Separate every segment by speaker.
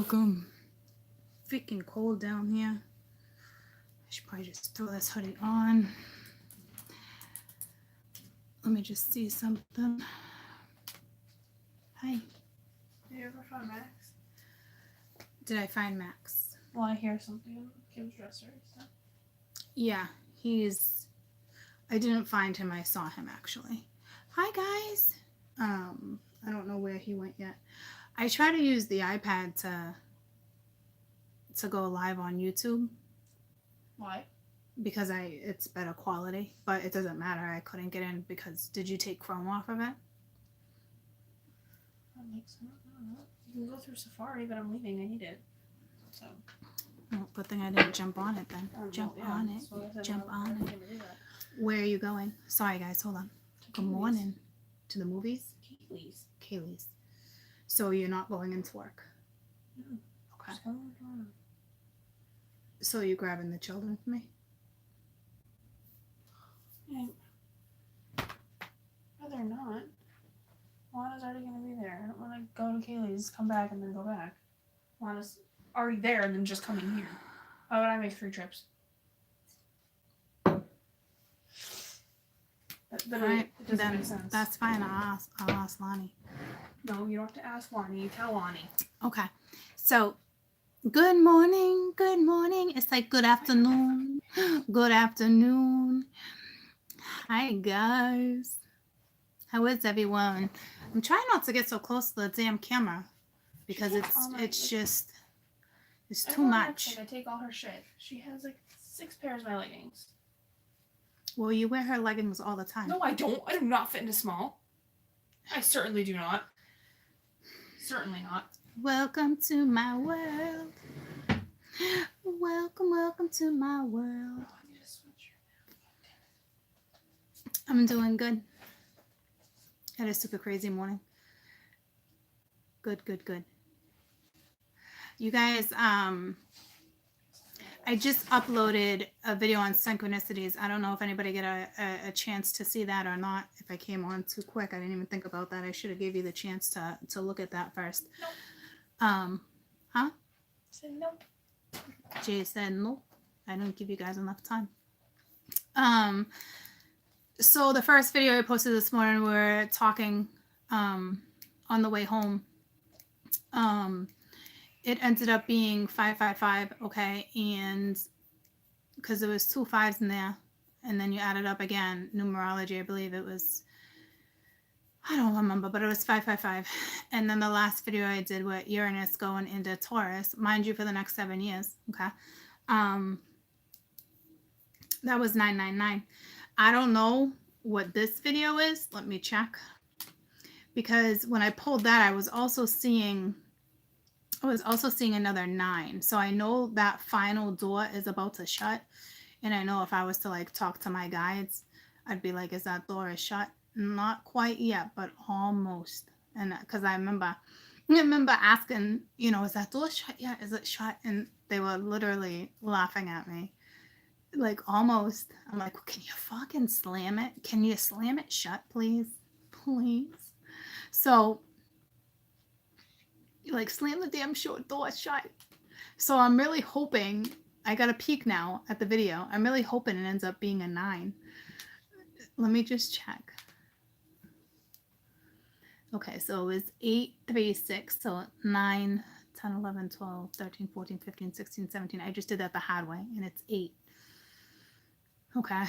Speaker 1: welcome. Freaking cold down here. I should probably just throw this hoodie on. Let me just see something. Hi.
Speaker 2: Did you ever find Max?
Speaker 1: Did I find Max?
Speaker 2: Well, I hear something in Kim's dresser. So.
Speaker 1: Yeah, I didn't find him. I saw him actually. Hi guys. I don't know where he went yet. I try to use the iPad to go live on YouTube.
Speaker 2: Why?
Speaker 1: Because it's better quality, but it doesn't matter. I couldn't get in because did you take Chrome off of it?
Speaker 2: I don't know. You can go through Safari, but I'm leaving. I need it. So.
Speaker 1: Well, good thing I didn't jump on it then. Jump on it. Jump on it. Where are you going? Sorry guys, hold on. Good morning. To the movies? Kaylee's. So you're not going into work?
Speaker 2: No.
Speaker 1: Okay. So you're grabbing the children for me?
Speaker 2: Yeah. Rather not. Lana's already going to be there. I don't want to go to Kaylee's, come back, and then go back. Lana's already there and then just coming here. Why would I make 3 trips?
Speaker 1: Alright,
Speaker 2: it doesn't make sense.
Speaker 1: That's fine. I'll ask Lonnie.
Speaker 2: No, you don't have to ask Lonnie. You tell Lonnie.
Speaker 1: Okay. So, good morning. Good morning. It's like good afternoon. Good afternoon. Hi, guys. How is everyone? I'm trying not to get so close to the damn camera because it's too much.
Speaker 2: I take all her shit. She has like 6 pairs of my leggings.
Speaker 1: Well, you wear her leggings all the time.
Speaker 2: No, I don't. I do not fit into small. I certainly do not. Certainly not.
Speaker 1: Welcome to my world. Welcome to my world.
Speaker 2: Oh, I need a sweatshirt now.
Speaker 1: I'm doing good. Had a super crazy morning. Good. You guys, I just uploaded a video on synchronicities. I don't know if anybody get a chance to see that or not. If I came on too quick, I didn't even think about that. I should have gave you the chance to look at that first.
Speaker 2: Nope.
Speaker 1: Huh?
Speaker 2: Said nope.
Speaker 1: Jay said no. I don't give you guys enough time. So the first video I posted this morning, we were talking on the way home. It ended up being 555, okay, and because there was 2 5s in there, and then you added up again, numerology, I believe it was, I don't remember, but it was 555. And then the last video I did with Uranus going into Taurus, mind you, for the next 7 years, okay, that was 999. I don't know what this video is. Let me check, because when I pulled that, I was also seeing another 9. So I know that final door is about to shut. And I know if I was to like talk to my guides, I'd be like, is that door is shut? Not quite yet, but almost. And because I remember asking, is that door shut yet? Is it shut? And they were literally laughing at me. Like almost. I'm like, can you fucking slam it? Can you slam it shut, please? Please. So like slam the damn short door shut. So I'm really hoping, I got a peek now at the video. I'm really hoping it ends up being a 9. Let me just check. Okay, so it was 8, 3, 6. So 9, 10, 11, 12, 13, 14, 15, 16, 17. I just did that the hard way, and it's 8. Okay.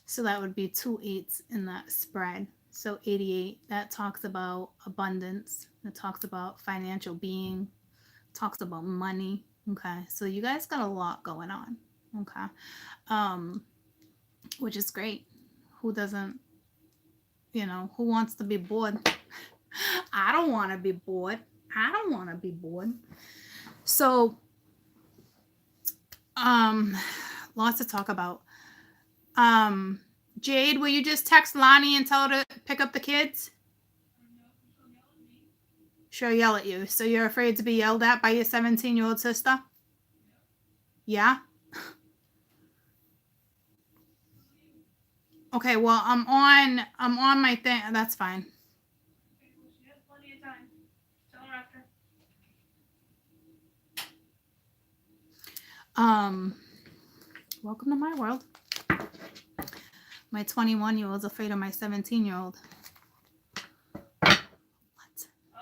Speaker 1: So that would be 2 8s in that spread. So 88, that talks about abundance. It talks about financial being. Talks about money. Okay. So you guys got a lot going on. Okay. Which is great. Who doesn't, who wants to be bored? I don't want to be bored. So, lots to talk about. Jade, will you just text Lonnie and tell her to pick up the kids? She'll yell at you. So you're afraid to be yelled at by your 17-year-old sister? Yeah? Okay, well, I'm on my thing. That's fine.
Speaker 2: She has plenty of time. Tell her
Speaker 1: Welcome to my world. My 21-year-old's afraid of my 17-year-old. What?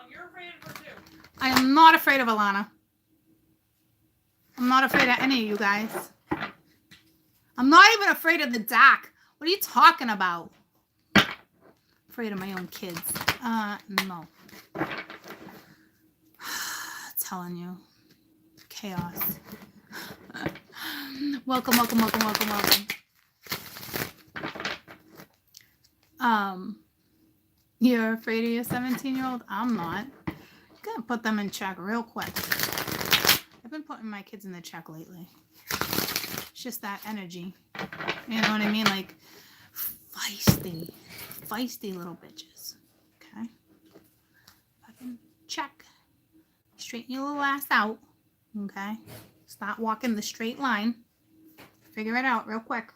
Speaker 2: You're afraid of her too.
Speaker 1: I am not afraid of Alana. I'm not afraid of any of you guys. I'm not even afraid of the dark. What are you talking about? Afraid of my own kids. No. Telling you. Chaos. Welcome. You're afraid of your 17-year-old? I'm not. Gonna put them in check real quick. I've been putting my kids in the check lately. It's just that energy. You know what I mean? Like feisty little bitches. Okay. Fucking check. Straighten your little ass out. Okay. Stop walking the straight line. Figure it out real quick.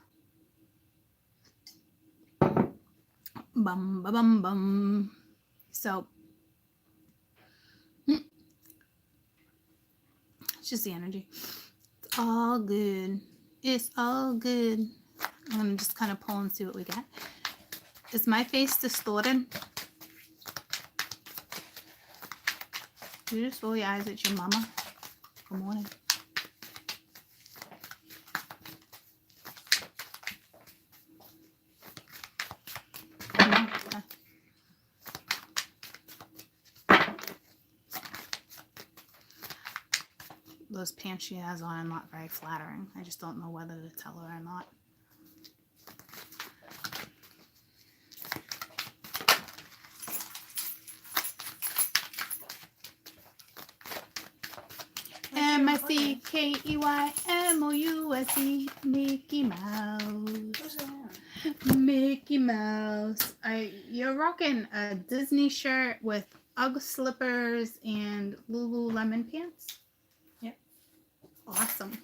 Speaker 1: Bum, ba, bum, bum. So, it's just the energy. It's all good. It's all good. I'm going to just kind of pull and see what we got. Is my face distorted? You just roll your eyes at your mama. Good morning. Those pants she has on are not very flattering. I just don't know whether to tell her or not. M-I-C-K-E-Y-M-O-U-S-E. Mickey Mouse. Mickey Mouse. You're rocking a Disney shirt with Ugg slippers and Lululemon pants?
Speaker 2: Yep.
Speaker 1: Awesome.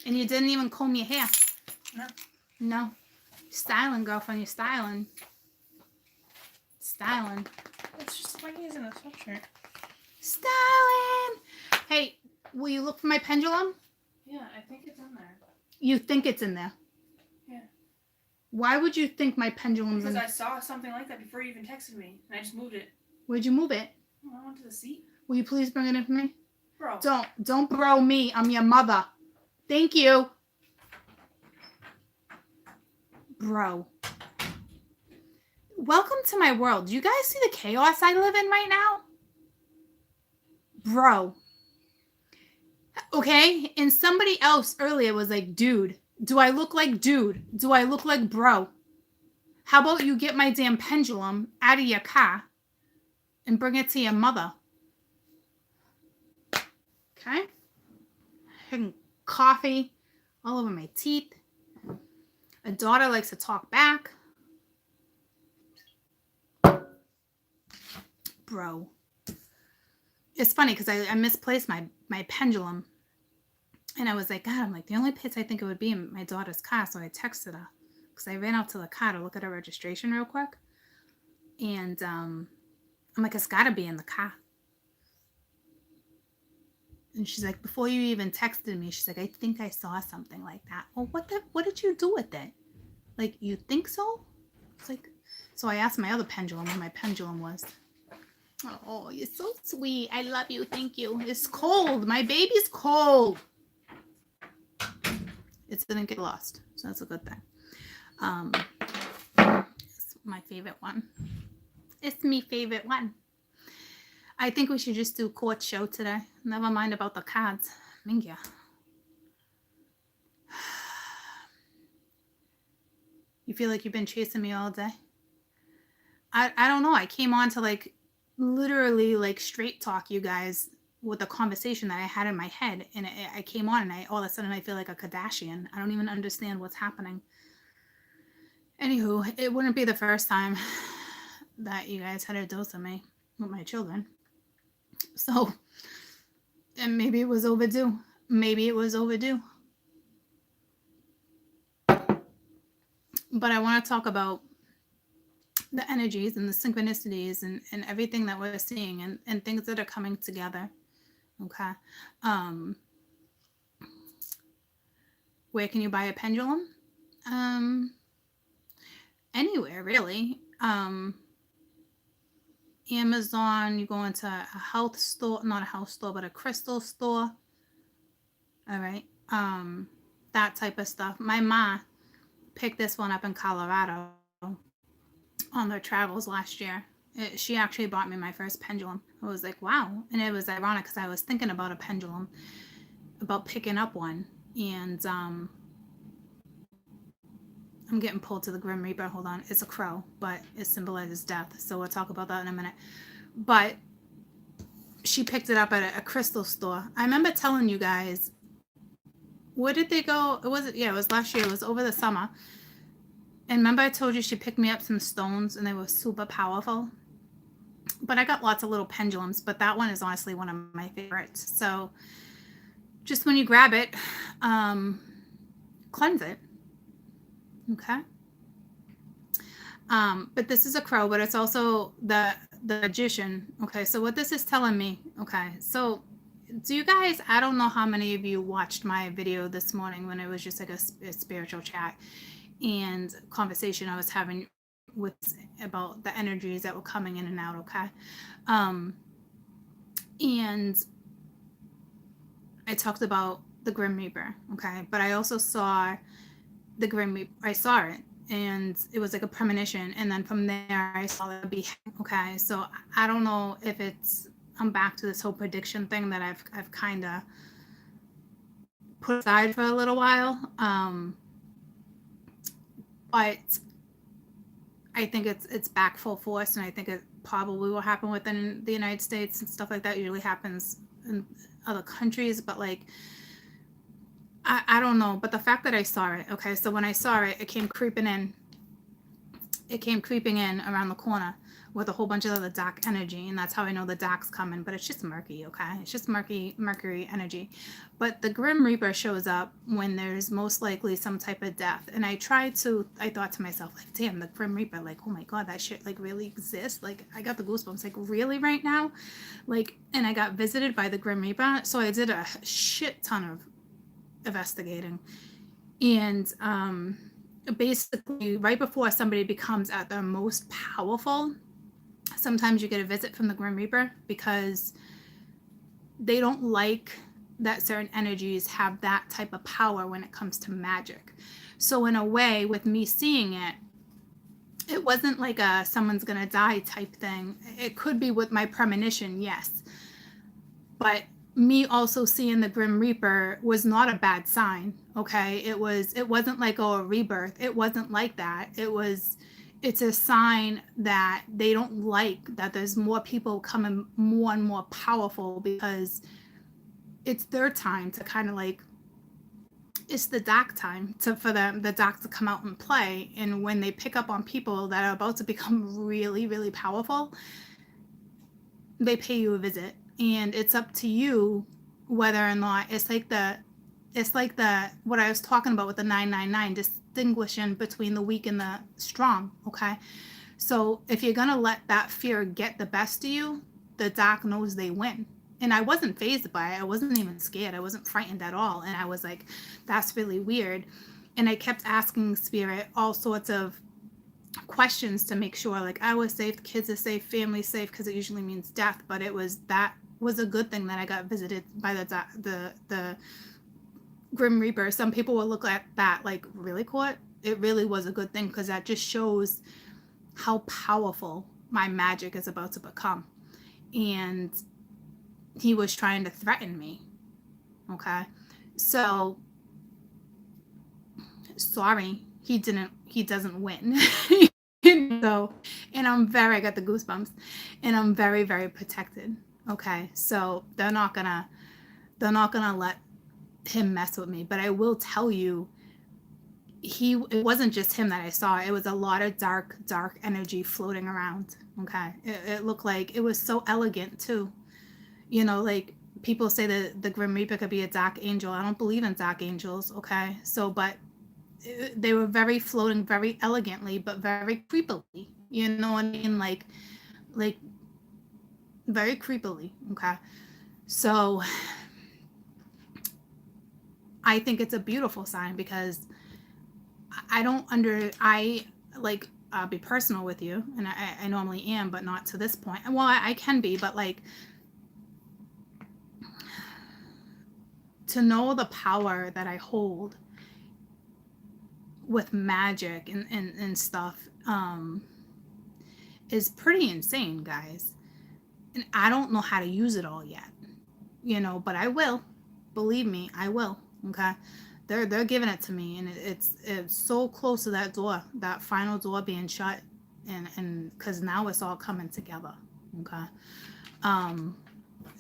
Speaker 1: And you didn't even comb your hair?
Speaker 2: No.
Speaker 1: No. Styling, girlfriend. You're styling. Styling.
Speaker 2: It's just like he's in a sweatshirt.
Speaker 1: Styling. Hey, will you look for my pendulum?
Speaker 2: Yeah, I think it's in there.
Speaker 1: You think it's in there?
Speaker 2: Yeah.
Speaker 1: Why would you think my pendulum's in
Speaker 2: Because
Speaker 1: there?
Speaker 2: I saw something like that before you even texted me, and I just moved it.
Speaker 1: Where'd you move it?
Speaker 2: Oh, I went to the seat.
Speaker 1: Will you please bring it in for me?
Speaker 2: Bro.
Speaker 1: Don't bro me. I'm your mother. Thank you. Bro. Welcome to my world. Do you guys see the chaos I live in right now? Bro. Okay? And somebody else earlier was like, dude. Do I look like dude? Do I look like bro? How about you get my damn pendulum out of your car and bring it to your mother? Okay? And coffee all over my teeth. A daughter likes to talk back. Bro. It's funny because I misplaced my pendulum. And I was like, God, I'm like, the only place I think it would be in my daughter's car. So I texted her because I ran out to the car to look at her registration real quick. And I'm like, it's got to be in the car. And she's like, before you even texted me, she's like, I think I saw something like that. Well, what did you do with it? Like, you think so? It's like, so I asked my other pendulum where my pendulum was. Oh, you're so sweet. I love you. Thank you. It's cold. My baby's cold. It didn't get lost. So that's a good thing. It's my favorite one. It's me favorite one. I think we should just do court show today. Never mind about the cards. Mingia. You feel like you've been chasing me all day? I don't know. I came on to like literally like straight talk you guys with the conversation that I had in my head. And I came on and all of a sudden I feel like a Kardashian. I don't even understand what's happening. Anywho, it wouldn't be the first time that you guys had a dose of me with my children. So, and maybe it was overdue. Maybe it was overdue. But I want to talk about the energies and the synchronicities and everything that we're seeing and things that are coming together. Okay. Where can you buy a pendulum? Um, Anywhere really. Amazon, you go into a health store, not a health store, but a crystal store. All right. That type of stuff. My ma picked this one up in Colorado on their travels last year. She actually bought me my first pendulum. I was like, wow. And it was ironic because I was thinking about a pendulum, about picking up one. And I'm getting pulled to the Grim Reaper. Hold on. It's a crow, but it symbolizes death. So we'll talk about that in a minute. But she picked it up at a crystal store. I remember telling you guys, where did they go? It was last year. It was over the summer. And remember I told you she picked me up some stones and they were super powerful? But I got lots of little pendulums, but that one is honestly one of my favorites. So just when you grab it, cleanse it. Okay. But this is a crow, but it's also the magician. Okay, so what this is telling me, okay, so do you guys, I don't know how many of you watched my video this morning when it was just like a spiritual chat and conversation I was having with about the energies that were coming in and out, okay? And I talked about the Grim Reaper, okay? But I also saw the Grim Reaper, I saw it, and it was like a premonition, and then from there I saw the beheading. Okay, so I don't know if it's, I'm back to this whole prediction thing that I've kind of put aside for a little while, but I think it's back full force, and I think it probably will happen within the United States and stuff like that. It usually happens in other countries, but like I don't know, but the fact that I saw it, okay, so when I saw it, it came creeping in around the corner with a whole bunch of other dark energy, and that's how I know the dark's coming, but it's just murky, okay? It's just Mercury energy. But the Grim Reaper shows up when there's most likely some type of death, and I thought to myself, like, damn, the Grim Reaper, like, oh my God, that shit, like, really exists? Like, I got the goosebumps, like, really right now? Like, and I got visited by the Grim Reaper, so I did a shit ton of investigating, and basically right before somebody becomes at their most powerful, sometimes you get a visit from the Grim Reaper because they don't like that certain energies have that type of power when it comes to magic. So in a way, with me seeing it, it wasn't like a someone's gonna die type thing. It could be with my premonition, yes, but me also seeing the Grim Reaper was not a bad sign. Okay, it wasn't like, oh, a rebirth. It wasn't like that. It's a sign that they don't like that there's more people coming more and more powerful, because it's their time to kind of like, it's the dark time for the dark to come out and play. And when they pick up on people that are about to become really, really powerful, they pay you a visit, and it's up to you whether or not it's like the what I was talking about with the 999, distinguishing between the weak and the strong. Okay, so if you're gonna let that fear get the best of you, the dark knows they win. And I wasn't fazed by it. I wasn't even scared. I wasn't frightened at all. And I was like, that's really weird. And I kept asking Spirit all sorts of questions to make sure, like, I was safe, the kids are safe, family's safe, because it usually means death. But that was a good thing that I got visited by the Grim Reaper. Some people will look at that like, really, Court? It really was a good thing, because that just shows how powerful my magic is about to become. And he was trying to threaten me. Okay, so sorry, he doesn't win. So, and I got the goosebumps, and I'm very, very protected. Okay, so they're not gonna let him mess with me. But I will tell you, it wasn't just him that I saw. It was a lot of dark energy floating around. Okay, it looked like it was so elegant too. You know, like, people say that the Grim Reaper could be a dark angel. I don't believe in dark angels. Okay, so but they were floating very elegantly, but very creepily. You know what I mean? Like very creepily. Okay, so I think it's a beautiful sign because I like, I'll be personal with you, and I normally am, but not to this point. Well, I can be, but like, to know the power that I hold with magic and stuff, is pretty insane, guys. And I don't know how to use it all yet, but I will. Believe me, I will. Okay. They're giving it to me, and it's so close to that door, that final door being shut, and because now it's all coming together. Okay. Um,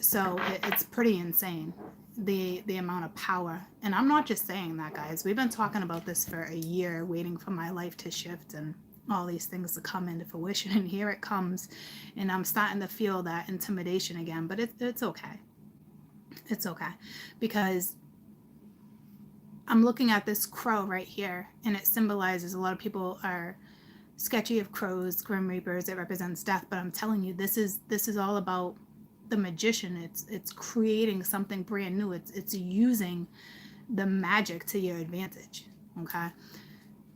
Speaker 1: so it's pretty insane, the amount of power. And I'm not just saying that, guys. We've been talking about this for a year, waiting for my life to shift and all these things to come into fruition, and here it comes, and I'm starting to feel that intimidation again. But it's okay. It's okay, because I'm looking at this crow right here, and it symbolizes, a lot of people are sketchy of crows, grim reapers. It represents death, but I'm telling you, this is all about the magician. It's creating something brand new. It's using the magic to your advantage. Okay,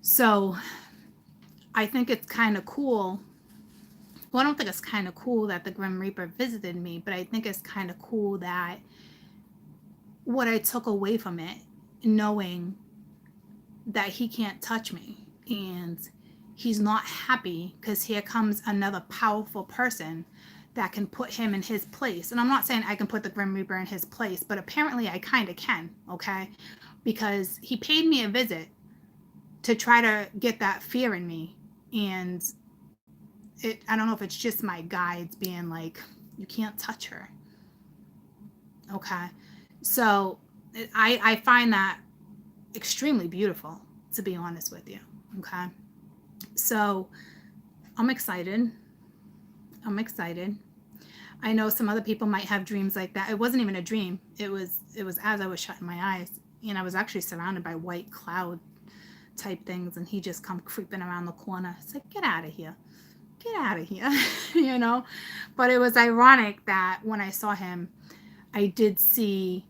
Speaker 1: so I think it's kind of cool. Well, I don't think it's kind of cool that the grim reaper visited me, but I think it's kind of cool that what I took away from it, knowing that he can't touch me, and he's not happy because here comes another powerful person that can put him in his place. And I'm not saying I can put the grim reaper in his place, but apparently I kind of can. Okay, because he paid me a visit to try to get that fear in me. And I don't know if it's just my guides being like, you can't touch her. Okay, so I find that extremely beautiful, to be honest with you. Okay, so I'm excited. I'm excited. I know some other people might have dreams like that. It wasn't even a dream. It was as I was shutting my eyes, and I was actually surrounded by white cloud type things, and he just come creeping around the corner. It's like, get out of here. Get out of here. you know? But it was ironic that when I saw him, I did see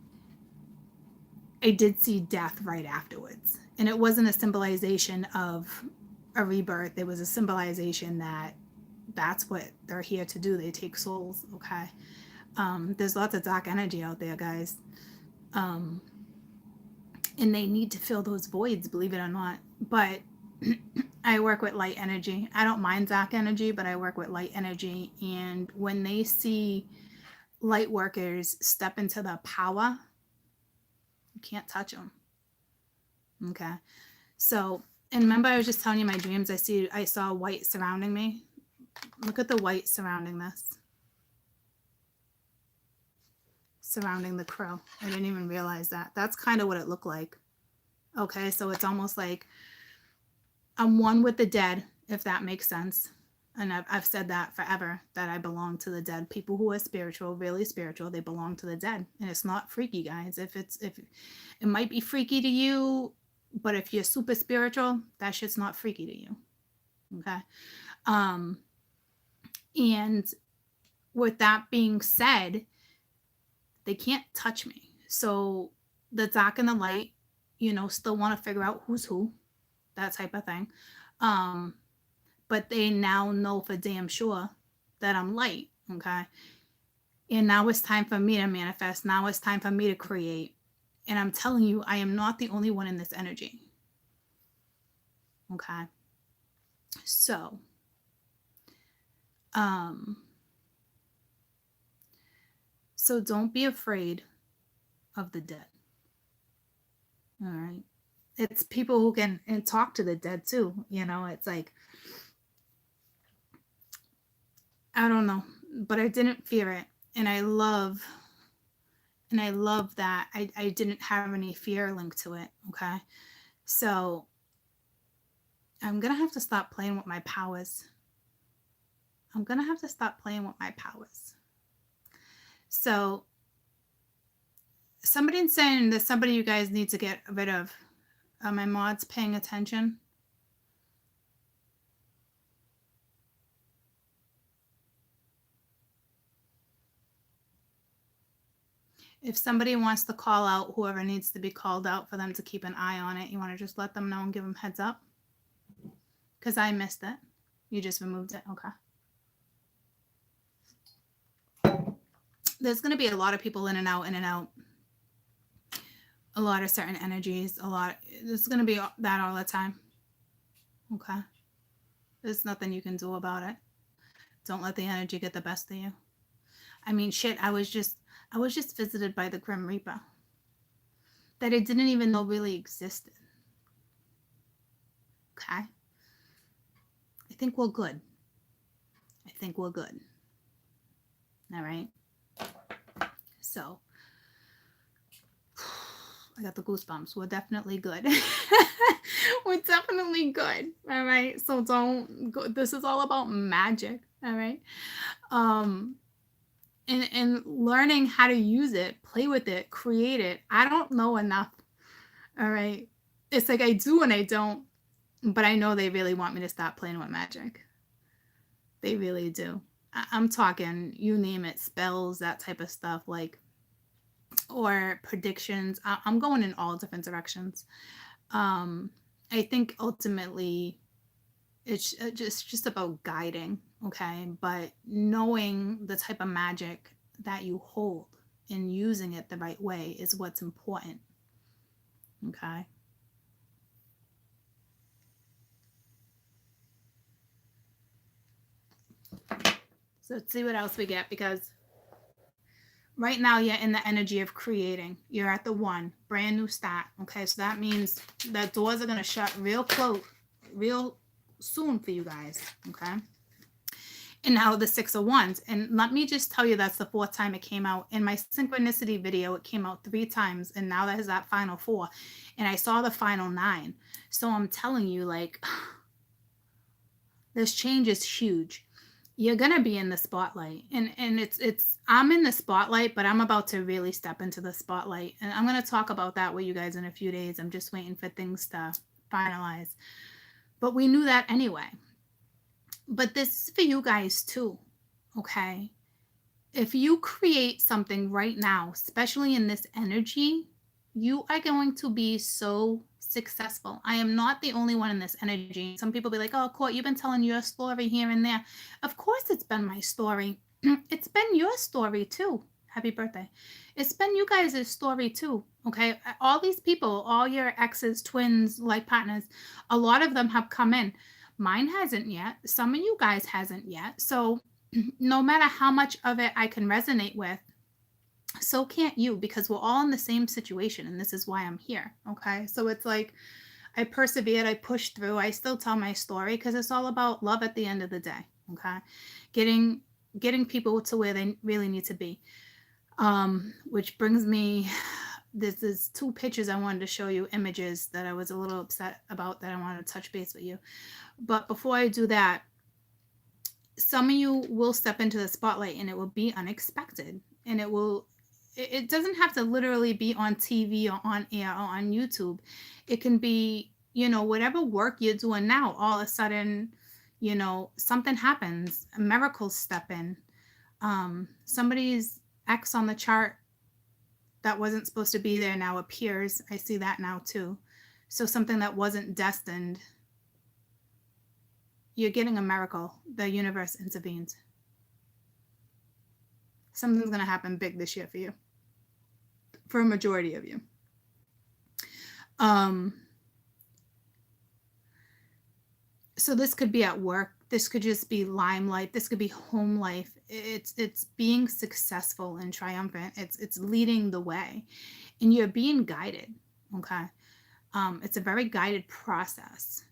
Speaker 1: death right afterwards. And it wasn't a symbolization of a rebirth. It was a symbolization that that's what they're here to do. They take souls. Okay. There's lots of dark energy out there, guys. And they need to fill those voids, believe it or not. But I work with light energy. I don't mind dark energy, but I work with light energy. And when they see light workers step into the power, you can't touch them. Okay. So, and remember, I was just telling you my dreams. I saw white surrounding me. Look at the white surrounding this. Surrounding the crow. I didn't even realize that. That's kind of what it looked like. Okay. So it's almost like I'm one with the dead, if that makes sense. And I've said that forever, that I belong to the dead. People who are spiritual, really spiritual, they belong to the dead. And it's not freaky, guys. If it might be freaky to you, but if you're super spiritual, that shit's not freaky to you. Okay. And with that being said, they can't touch me. So the dark and the light, still want to figure out who's who, that type of thing. But they now know for damn sure that I'm light. Okay. And now it's time for me to manifest. Now it's time for me to create. And I'm telling you, I am not the only one in this energy. Okay. So, so don't be afraid of the dead. All right. It's people who can and talk to the dead too. It's like, I don't know, but I didn't fear it. And I love that I didn't have any fear linked to it. Okay. So I'm going to have to stop playing with my powers. So somebody's saying that somebody you guys need to get rid of. Are my mods paying attention? If somebody wants to call out whoever needs to be called out for them to keep an eye on it, you want to just let them know and give them heads up? Because I missed it. You just removed it. Okay. There's going to be a lot of people in and out, in and out. A lot of certain energies, there's going to be that all the time. Okay. There's nothing you can do about it. Don't let the energy get the best of you. I mean, shit, I was just visited by the Grim Reaper that I didn't even know really existed. Okay. I think we're good. All right. So I got the goosebumps. We're definitely good. We're definitely good. All right. So don't go. This is all about magic. All right. And learning how to use it, play with it, create it. I don't know enough. All right. It's like I do and I don't, but I know they really want me to stop playing with magic. They really do. I'm talking, you name it, spells, that type of stuff, like, or predictions. I'm going in all different directions. I think ultimately it's just about guiding, okay? But knowing the type of magic that you hold and using it the right way is what's important, okay? So let's see what else we get, because right now you're in the energy of creating. You're at the 1, brand new start. Okay, so that means that doors are going to shut real soon for you guys. Okay. And now the 6 of Wands. And let me just tell you, that's the 4th time it came out. In my synchronicity video, it came out 3 times. And now that is that final 4. And I saw the final 9. So I'm telling you, like, this change is huge. You're going to be in the spotlight, and I'm in the spotlight, but I'm about to really step into the spotlight, and I'm going to talk about that with you guys in a few days. I'm just waiting for things to finalize, but we knew that anyway. But this is for you guys too. Okay. If you create something right now, especially in this energy, you are going to be so successful. I am not the only one in this energy. Some people be like, oh, Court, you've been telling your story here and there. Of course it's been my story. It's been your story too. Happy birthday. It's been you guys' story too. Okay. All these people, all your exes, twins, life partners, a lot of them have come in. Mine hasn't yet. Some of you guys hasn't yet. So no matter how much of it I can resonate with, so can't you, because we're all in the same situation, and this is why I'm here. Okay. So it's like I persevered, I pushed through, I still tell my story because it's all about love at the end of the day. Okay. Getting people to where they really need to be. Which brings me, this is 2 pictures I wanted to show you, images that I was a little upset about, that I wanted to touch base with you. But before I do that, some of you will step into the spotlight and it will be unexpected, and it doesn't have to literally be on TV or on air or on YouTube. It can be, whatever work you're doing now, all of a sudden, something happens, miracles step in. Somebody's X on the chart that wasn't supposed to be there now appears. I see that now too. So something that wasn't destined, you're getting a miracle. The universe intervenes. Something's going to happen big this year for you, for a majority of you. So this could be at work. This could just be limelight. This could be home life. It's being successful and triumphant. It's leading the way, and you're being guided. Okay. It's a very guided process.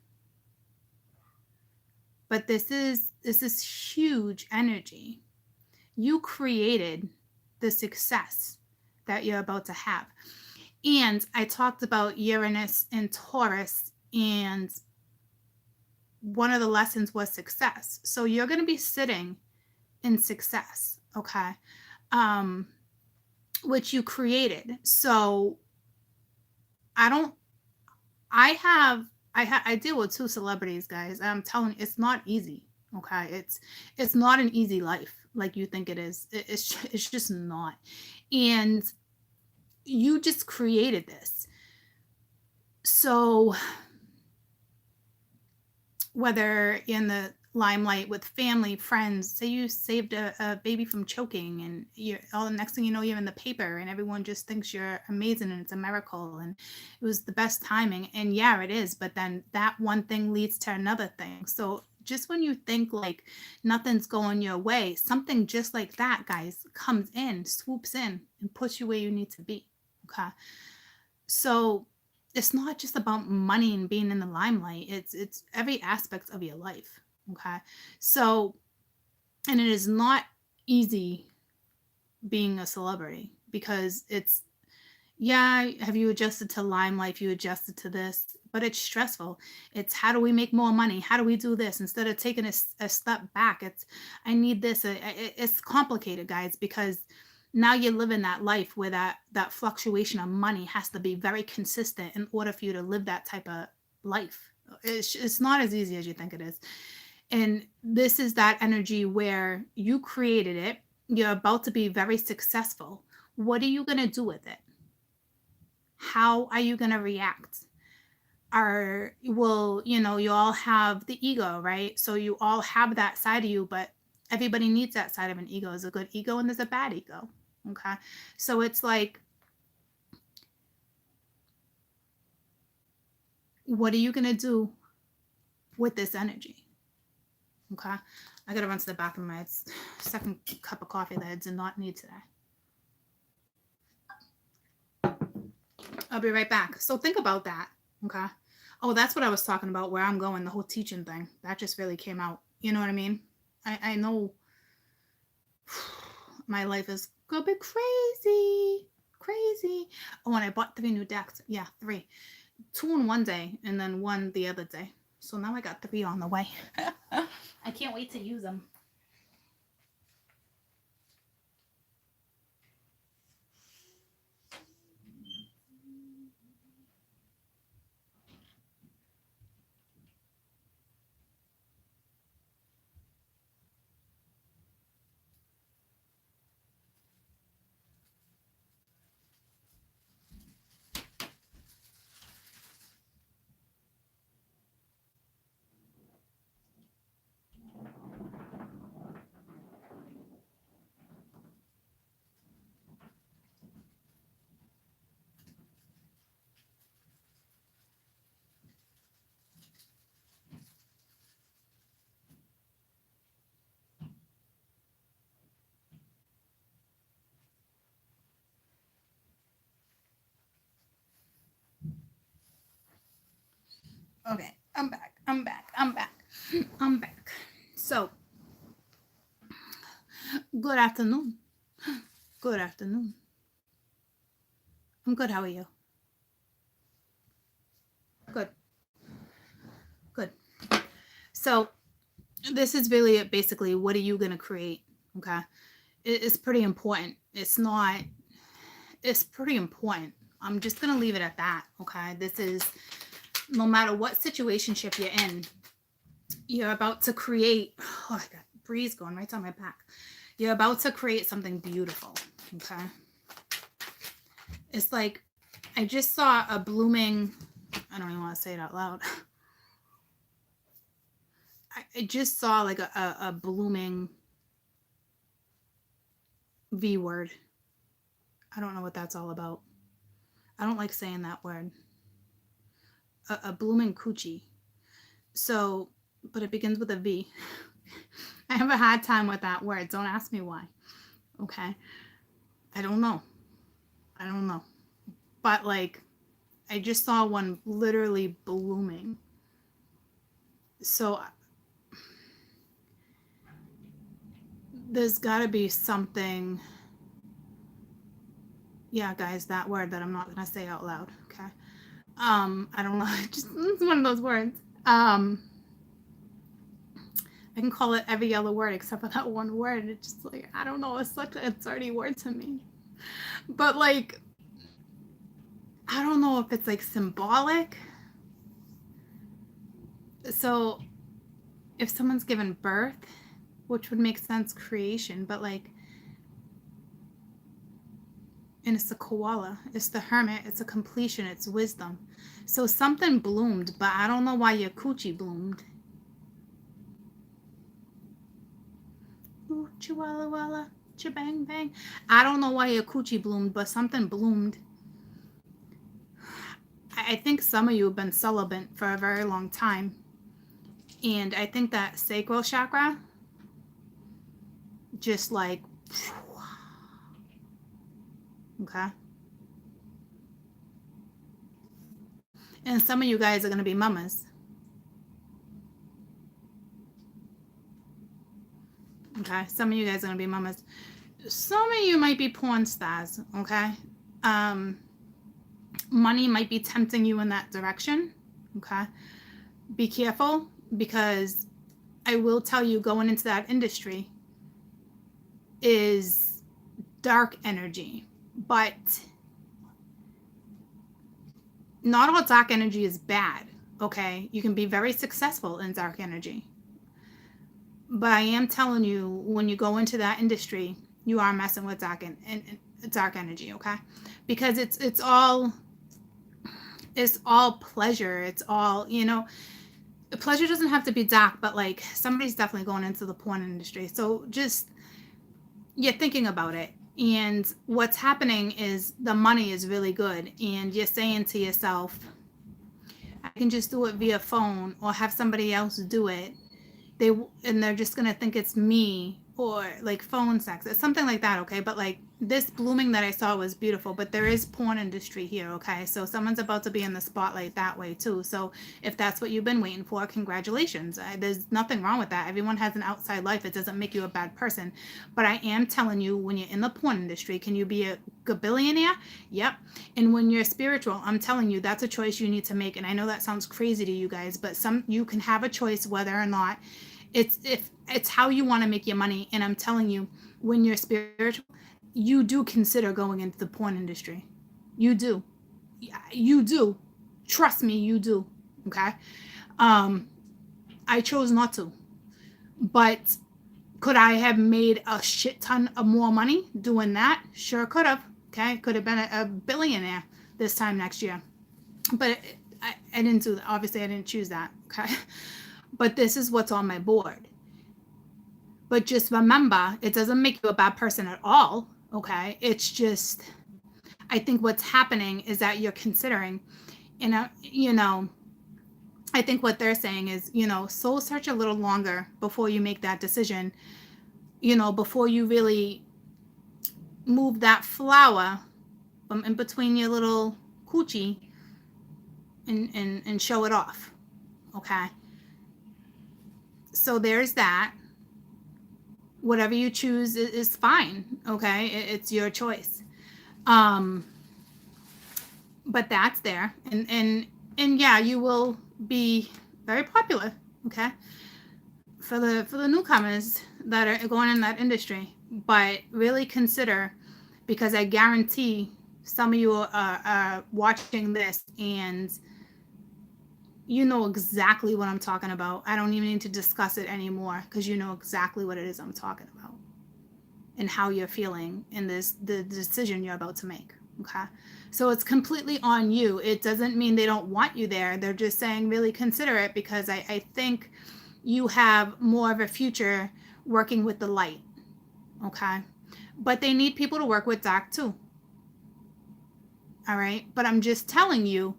Speaker 1: But this is huge energy. You created the success that you're about to have. And I talked about Uranus and Taurus, and one of the lessons was success. So you're going to be sitting in success, okay? Which you created. So I deal with 2 celebrities, guys. I'm telling you, it's not easy. Okay. It's not an easy life like you think it is. It's just not. And you just created this. So whether in the limelight with family, friends, say you saved a baby from choking, and you're all the next thing you know, you're in the paper and everyone just thinks you're amazing and it's a miracle and it was the best timing. And yeah, it is. But then that one thing leads to another thing. So just when you think like nothing's going your way, something just like that, guys, comes in, swoops in, and puts you where you need to be. Okay. So it's not just about money and being in the limelight. It's every aspect of your life. Okay. So, and it is not easy being a celebrity because it's, yeah, have you adjusted to limelight? You adjusted to this, but it's stressful. It's how do we make more money? How do we do this? Instead of taking a step back, it's, I need this. It's complicated, guys, because now you're living that life where that fluctuation of money has to be very consistent in order for you to live that type of life. It's not as easy as you think it is. And this is that energy where you created it. You're about to be very successful. What are you going to do with it? How are you going to react? You all have the ego, right? So you all have that side of you, but everybody needs that side of an ego. There's a good ego and there's a bad ego. Okay. So it's like, what are you going to do with this energy? Okay. I got to run to the bathroom. My second cup of coffee that I did not need today. I'll be right back. So think about that. Okay. Oh, that's what I was talking about, where I'm going, the whole teaching thing. That just really came out. You know what I mean? I know my life is a bit crazy. Crazy. Oh, and I bought 3 new decks. Yeah, 3. 2 in one day and then 1 the other day. So now I got 3 on the way. I can't wait to use them. Okay, I'm back. I'm back. So, good afternoon. Good afternoon. I'm good. How are you? Good. Good. So, this is really basically, what are you going to create? Okay. It's pretty important. It's pretty important. I'm just going to leave it at that. Okay. This is, no matter what situationship you're in, you're about to create. Oh, I got breeze going right down my back. You're about to create something beautiful. Okay. It's like, I just saw a blooming, I don't even want to say it out loud. I just saw like a blooming V word. I don't know what that's all about. I don't like saying that word. A blooming coochie. So, but it begins with a V. I have a hard time with that word. Don't ask me why. Okay. I don't know. But like, I just saw one literally blooming. So there's got to be something. Yeah, guys, that word that I'm not going to say out loud. Okay. I don't know. Just, it's one of those words. I can call it every other word except for that one word. It's just like, I don't know. It's such a dirty word to me. But like, I don't know if it's like symbolic. So if someone's given birth, which would make sense, creation, but like, And it's the koala. It's the hermit. It's a completion. It's wisdom. So something bloomed, but I don't know why your coochie bloomed. Ooh, chihuahua walla, bang bang. I don't know why your coochie bloomed, but something bloomed. I think some of you have been celibate for a very long time. And I think that sacral chakra just like, okay. And some of you guys are going to be mamas. Okay, some of you guys are going to be mamas. Some of you might be porn stars, okay? Money might be tempting you in that direction, okay? Be careful, because I will tell you, going into that industry is dark energy, but not all dark energy is bad, okay? You can be very successful in dark energy. But I am telling you, when you go into that industry, you are messing with dark energy, okay? Because it's all pleasure. It's all, pleasure doesn't have to be dark, but like somebody's definitely going into the porn industry. So just, you're thinking about it. And what's happening is the money is really good. And you're saying to yourself, I can just do it via phone or have somebody else do it. They're just going to think it's me, or like phone sex. It's something like that, okay? But like this blooming that I saw was beautiful, but there is porn industry here, okay? So someone's about to be in the spotlight that way too. So if that's what you've been waiting for, congratulations. There's nothing wrong with that. Everyone has an outside life. It doesn't make you a bad person. But I am telling you, when you're in the porn industry, can you be a billionaire? Yep. And when you're spiritual, I'm telling you, that's a choice you need to make. And I know that sounds crazy to you guys, but you can have a choice whether or not it's how you want to make your money. And I'm telling you, when you're spiritual, you do consider going into the porn industry. You do. You do. Trust me, you do. Okay. I chose not to, but could I have made a shit ton of more money doing that? Sure could have. Okay. Could have been a billionaire this time next year, but I didn't do that. Obviously I didn't choose that. Okay. But this is what's on my board. But just remember, it doesn't make you a bad person at all, okay? It's just, I think what's happening is that you're considering, I think what they're saying is, soul search a little longer before you make that decision, before you really move that flower from in between your little coochie and show it off, okay? So there's that. Whatever you choose is fine, okay? It's your choice. But that's there. And yeah, you will be very popular, okay? For the newcomers that are going in that industry. But really consider, because I guarantee some of you are watching this and you know exactly what I'm talking about. I don't even need to discuss it anymore, because you know exactly what it is I'm talking about and how you're feeling in the decision you're about to make. Okay. So it's completely on you. It doesn't mean they don't want you there. They're just saying really consider it, because I think you have more of a future working with the light. Okay. But they need people to work with dark too. All right. But I'm just telling you,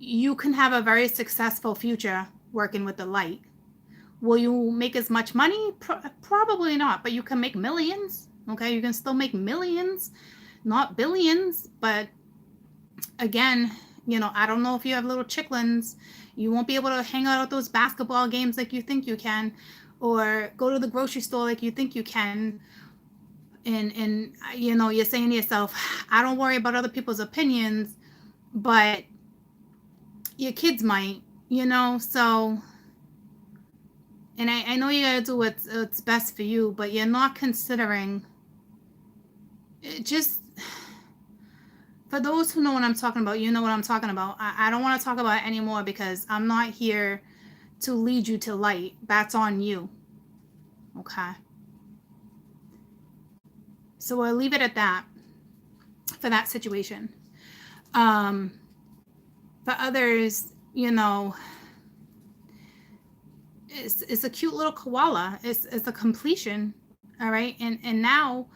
Speaker 1: you can have a very successful future working with the light. Will you make as much money? Probably not, but you can make millions. Okay, you can still make millions, not billions. But again, I don't know if you have little chicklins. You won't be able to hang out at those basketball games like you think you can, or go to the grocery store like you think you can. And you're saying to yourself, I don't worry about other people's opinions, but your kids might, so, and I know you gotta do what's best for you, but you're not considering it. Just for those who know what I'm talking about, you know what I'm talking about. I don't want to talk about it anymore, because I'm not here to lead you to light. That's on you. Okay. So I'll leave it at that. for that situation. For others, you know, it's a cute little koala. It's a completion. All right. And now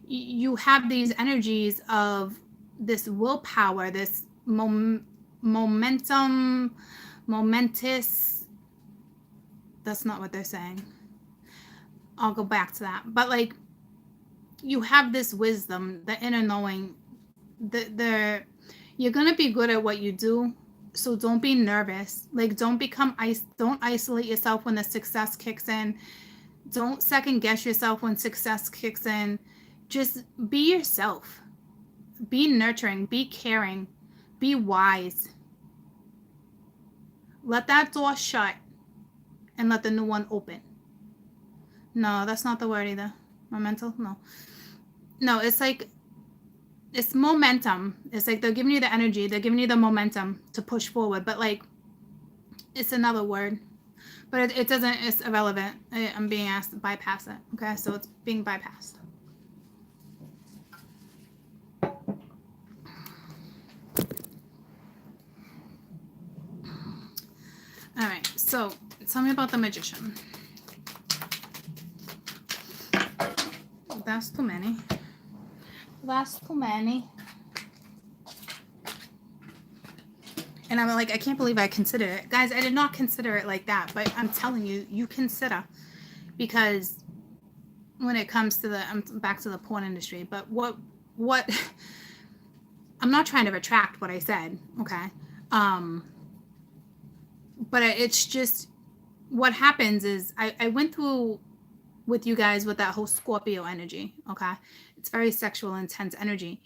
Speaker 1: you have these energies of this willpower, this momentum, momentous. That's not what they're saying. I'll go back to that. But like, you have this wisdom, the inner knowing, the you're gonna be good at what you do. So don't be nervous. Like, don't isolate yourself when the success kicks in. Don't second guess yourself when success kicks in. Just be yourself. Be nurturing, be caring, be wise. Let that door shut and let the new one open. No, that's not the word either. Momental? No, it's like, it's momentum. It's like they're giving you the energy, they're giving you the momentum to push forward, but like, it's another word. But it doesn't, it's irrelevant. I'm being asked to bypass it. Okay, so it's being bypassed. All right, so tell me about the magician. That's too many. That's too many. And I'm like, I can't believe I considered it. Guys, I did not consider it like that, but I'm telling you, you consider. Because when it comes to I'm back to the porn industry, but what, I'm not trying to retract what I said, okay? But it's just, what happens is, I went through with you guys with that whole Scorpio energy, okay? It's very sexual, intense energy.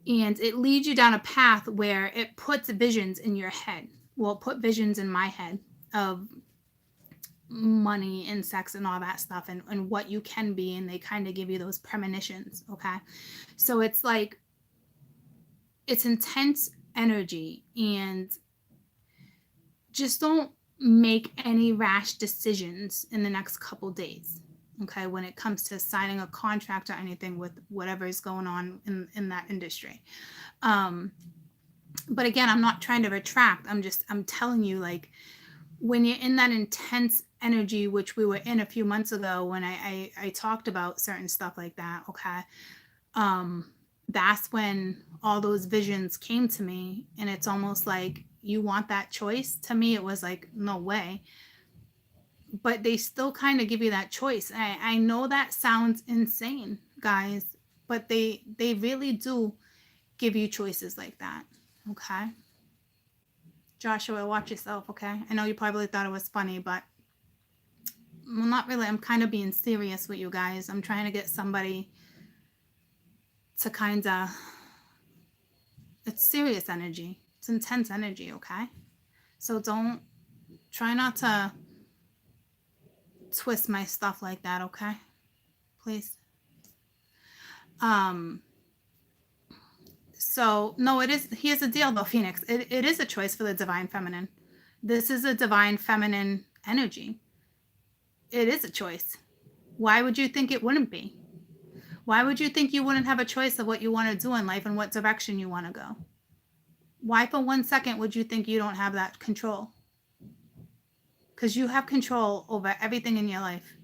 Speaker 1: And it leads you down a path where it puts visions in your head. Well, it put visions in my head of money and sex and all that stuff, and what you can be, and they kind of give you those premonitions, okay? So it's like, it's intense energy, and just don't make any rash decisions in the next couple days, okay, when it comes to signing a contract or anything with whatever is going on in that industry. But again, I'm not trying to retract. I'm telling you, like, when you're in that intense energy, which we were in a few months ago when I talked about certain stuff like that, okay, that's when all those visions came to me. And it's almost like, you want that choice? To me, it was like, no way. But they still kind of give you that choice. I know that sounds insane, guys, but they really do give you choices like that, okay? Joshua, watch yourself, okay? I know you probably thought it was funny, but, well, not really. I'm kind of being serious with you guys. I'm trying to get somebody to kind of, it's serious energy. It's intense energy, okay? So don't, try not to twist my stuff like that, okay? Please. So no, it is, here's the deal though, Phoenix. It is a choice for the divine feminine. This is a divine feminine energy. It is a choice. Why would you think it wouldn't be? Why would you think you wouldn't have a choice of what you want to do in life and what direction you want to go? Why for 1 second would you think you don't have that control? Because you have control over everything in your life.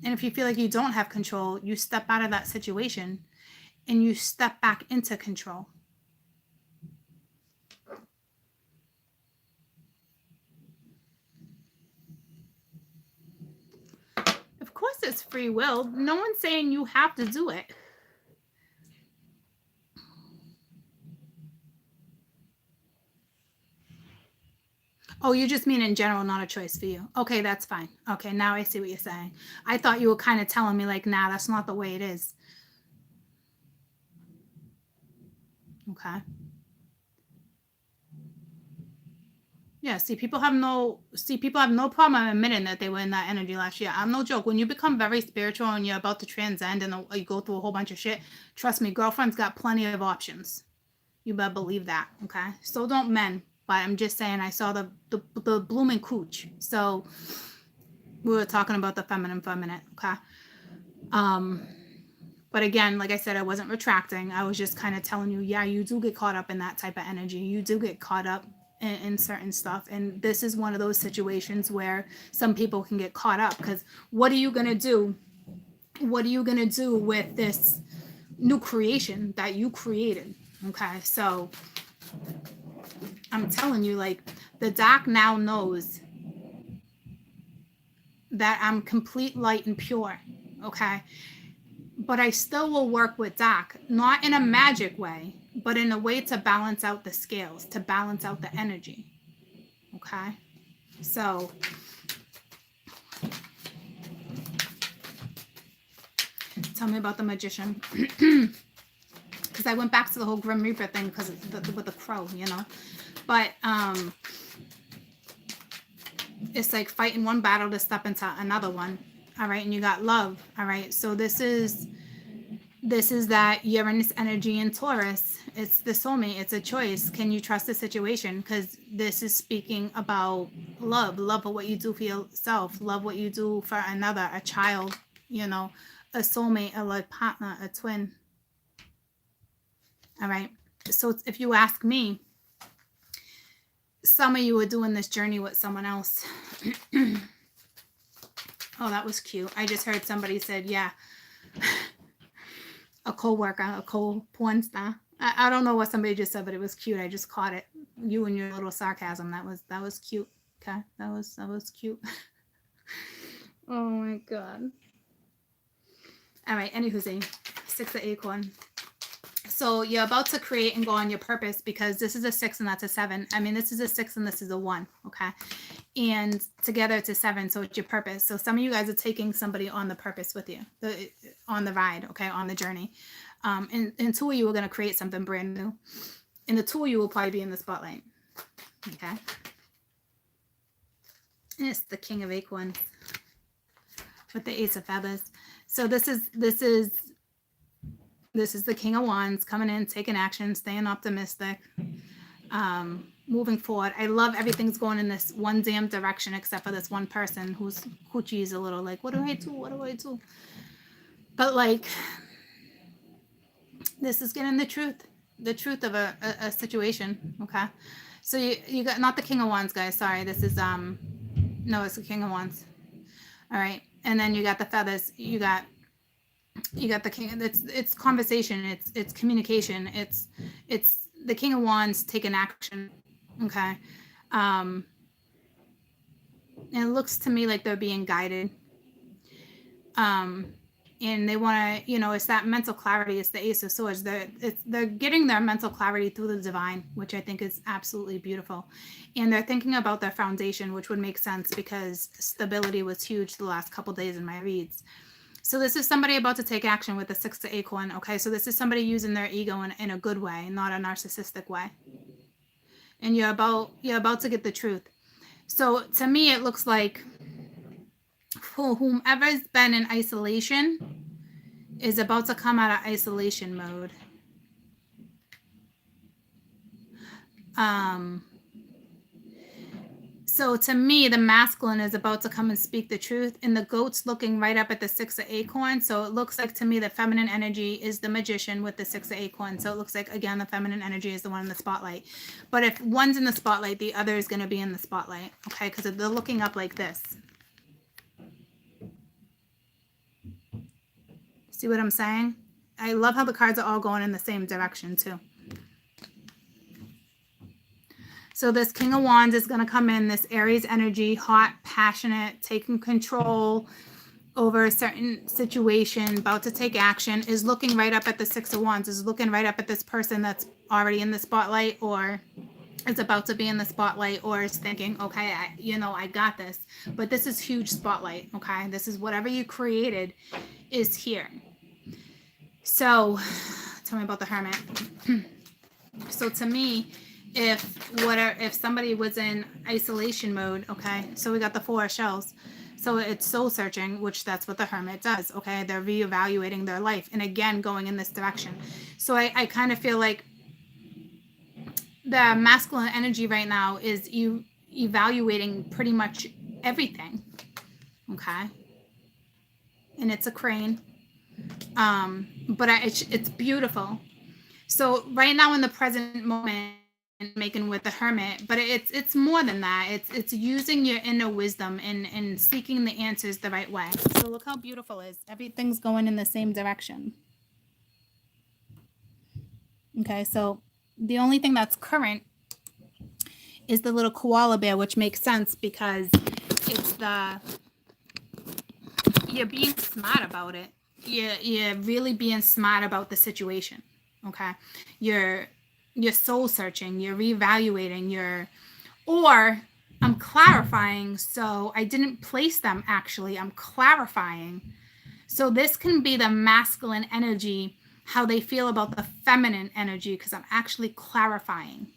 Speaker 1: And if you feel like you don't have control, you step out of that situation and you step back into control. Of course it's free will. No one's saying you have to do it. Oh, you just mean in general, not a choice for you. Okay, that's fine. Okay, now I see what you're saying. I thought you were kind of telling me like, nah, that's not the way it is. Okay. Yeah, people have no problem admitting that they were in that energy last year. I'm no joke. When you become very spiritual and you're about to transcend and you go through a whole bunch of shit, trust me, girlfriend's got plenty of options. You better believe that, okay? So don't men. But I'm just saying, I saw the blooming cooch. So we were talking about the feminine for a minute, okay? But But again, like I said, I wasn't retracting. I was just kind of telling you, yeah, you do get caught up in that type of energy. You do get caught up in certain stuff. And this is one of those situations where some people can get caught up, because what are you going to do? What are you going to do with this new creation that you created? Okay. So I'm telling you, like, the dark now knows that I'm complete light and pure. Okay. But I still will work with dark, not in a magic way, but in a way to balance out the scales, to balance out the energy. Okay. So tell me about the magician. Because I went back to the whole Grim Reaper thing because with the crow, you know. But it's like fighting one battle to step into another one. All right. And you got love. All right. So this is that Uranus energy in Taurus. It's the soulmate. It's a choice. Can you trust the situation? Because this is speaking about love. Love for what you do for yourself. Love what you do for another, a child, you know, a soulmate, a life partner, a twin. All right. So if you ask me, some of you are doing this journey with someone else. Oh, that was cute. I just heard somebody said, yeah, a co-worker, a co-porn star. I don't know what somebody just said, but it was cute. I just caught it. You and your little sarcasm. That was cute. Okay. That was cute. Oh my God. All right. Anywho's 6 of acorn. So you're about to create and go on your purpose, because this is a 6 and that's a 7. I mean, this is a 6 and this is a 1. Okay. And together it's a 7. So it's your purpose. So some of you guys are taking somebody on the purpose with you, on the ride. Okay. On the journey. And 2 of you are going to create something brand new. And the 2 of you will probably be in the spotlight. Okay. And it's the King of Acorns with the Ace of Feathers. So this is the King of Wands coming in, taking action, staying optimistic, moving forward. I love everything's going in this one damn direction, except for this one person whose coochie is a little like, what do I do? What do I do? But like, this is getting the truth of a situation. Okay. So you got, not the King of Wands, guys. Sorry. This is, no, it's the King of Wands. All right. And then you got the feathers. You got the King. It's conversation. It's communication. It's the King of Wands taking action. Okay. And it looks to me like they're being guided. And they want to, you know, it's that mental clarity. It's the Ace of Swords. They're getting their mental clarity through the divine, which I think is absolutely beautiful. And they're thinking about their foundation, which would make sense because stability was huge the last couple days in my reads. So this is somebody about to take action with the 6 of acorn. Okay, so this is somebody using their ego in a good way, not a narcissistic way. And you're about to get the truth. So to me, it looks like whomever's been in isolation is about to come out of isolation mode. So to me, the masculine is about to come and speak the truth, and the goat's looking right up at the 6 of acorn. So it looks like to me the feminine energy is the magician with the 6 of acorn. So it looks like, again, the feminine energy is the one in the spotlight. But if one's in the spotlight, the other is going to be in the spotlight. Okay, because they're looking up like this. See what I'm saying? I love how the cards are all going in the same direction too. So this King of Wands is going to come in, this Aries energy, hot, passionate, taking control over a certain situation, about to take action, is looking right up at the 6 of Wands, is looking right up at this person that's already in the spotlight or is about to be in the spotlight, or is thinking, okay, I got this. But this is huge spotlight, okay? This is whatever you created is here. So tell me about the Hermit. So to me, if somebody was in isolation mode, okay, so we got the 4 of shells. So it's soul searching, which that's what the Hermit does, okay? They're reevaluating their life and again going in this direction. So I kind of feel like the masculine energy right now is you evaluating pretty much everything, okay? And it's a crane. But it's beautiful. So right now in the present moment, making with the hermit, but it's more than that. It's using your inner wisdom and seeking the answers the right way. So look how beautiful it is. Everything's going in the same direction. Okay, so the only thing that's current is the little koala bear, which makes sense because it's you're being smart about it. You're really being smart about the situation. Okay, you're soul searching. You're reevaluating. Or I'm clarifying. So I didn't place them. Actually, I'm clarifying. So this can be the masculine energy, how they feel about the feminine energy, because I'm actually clarifying.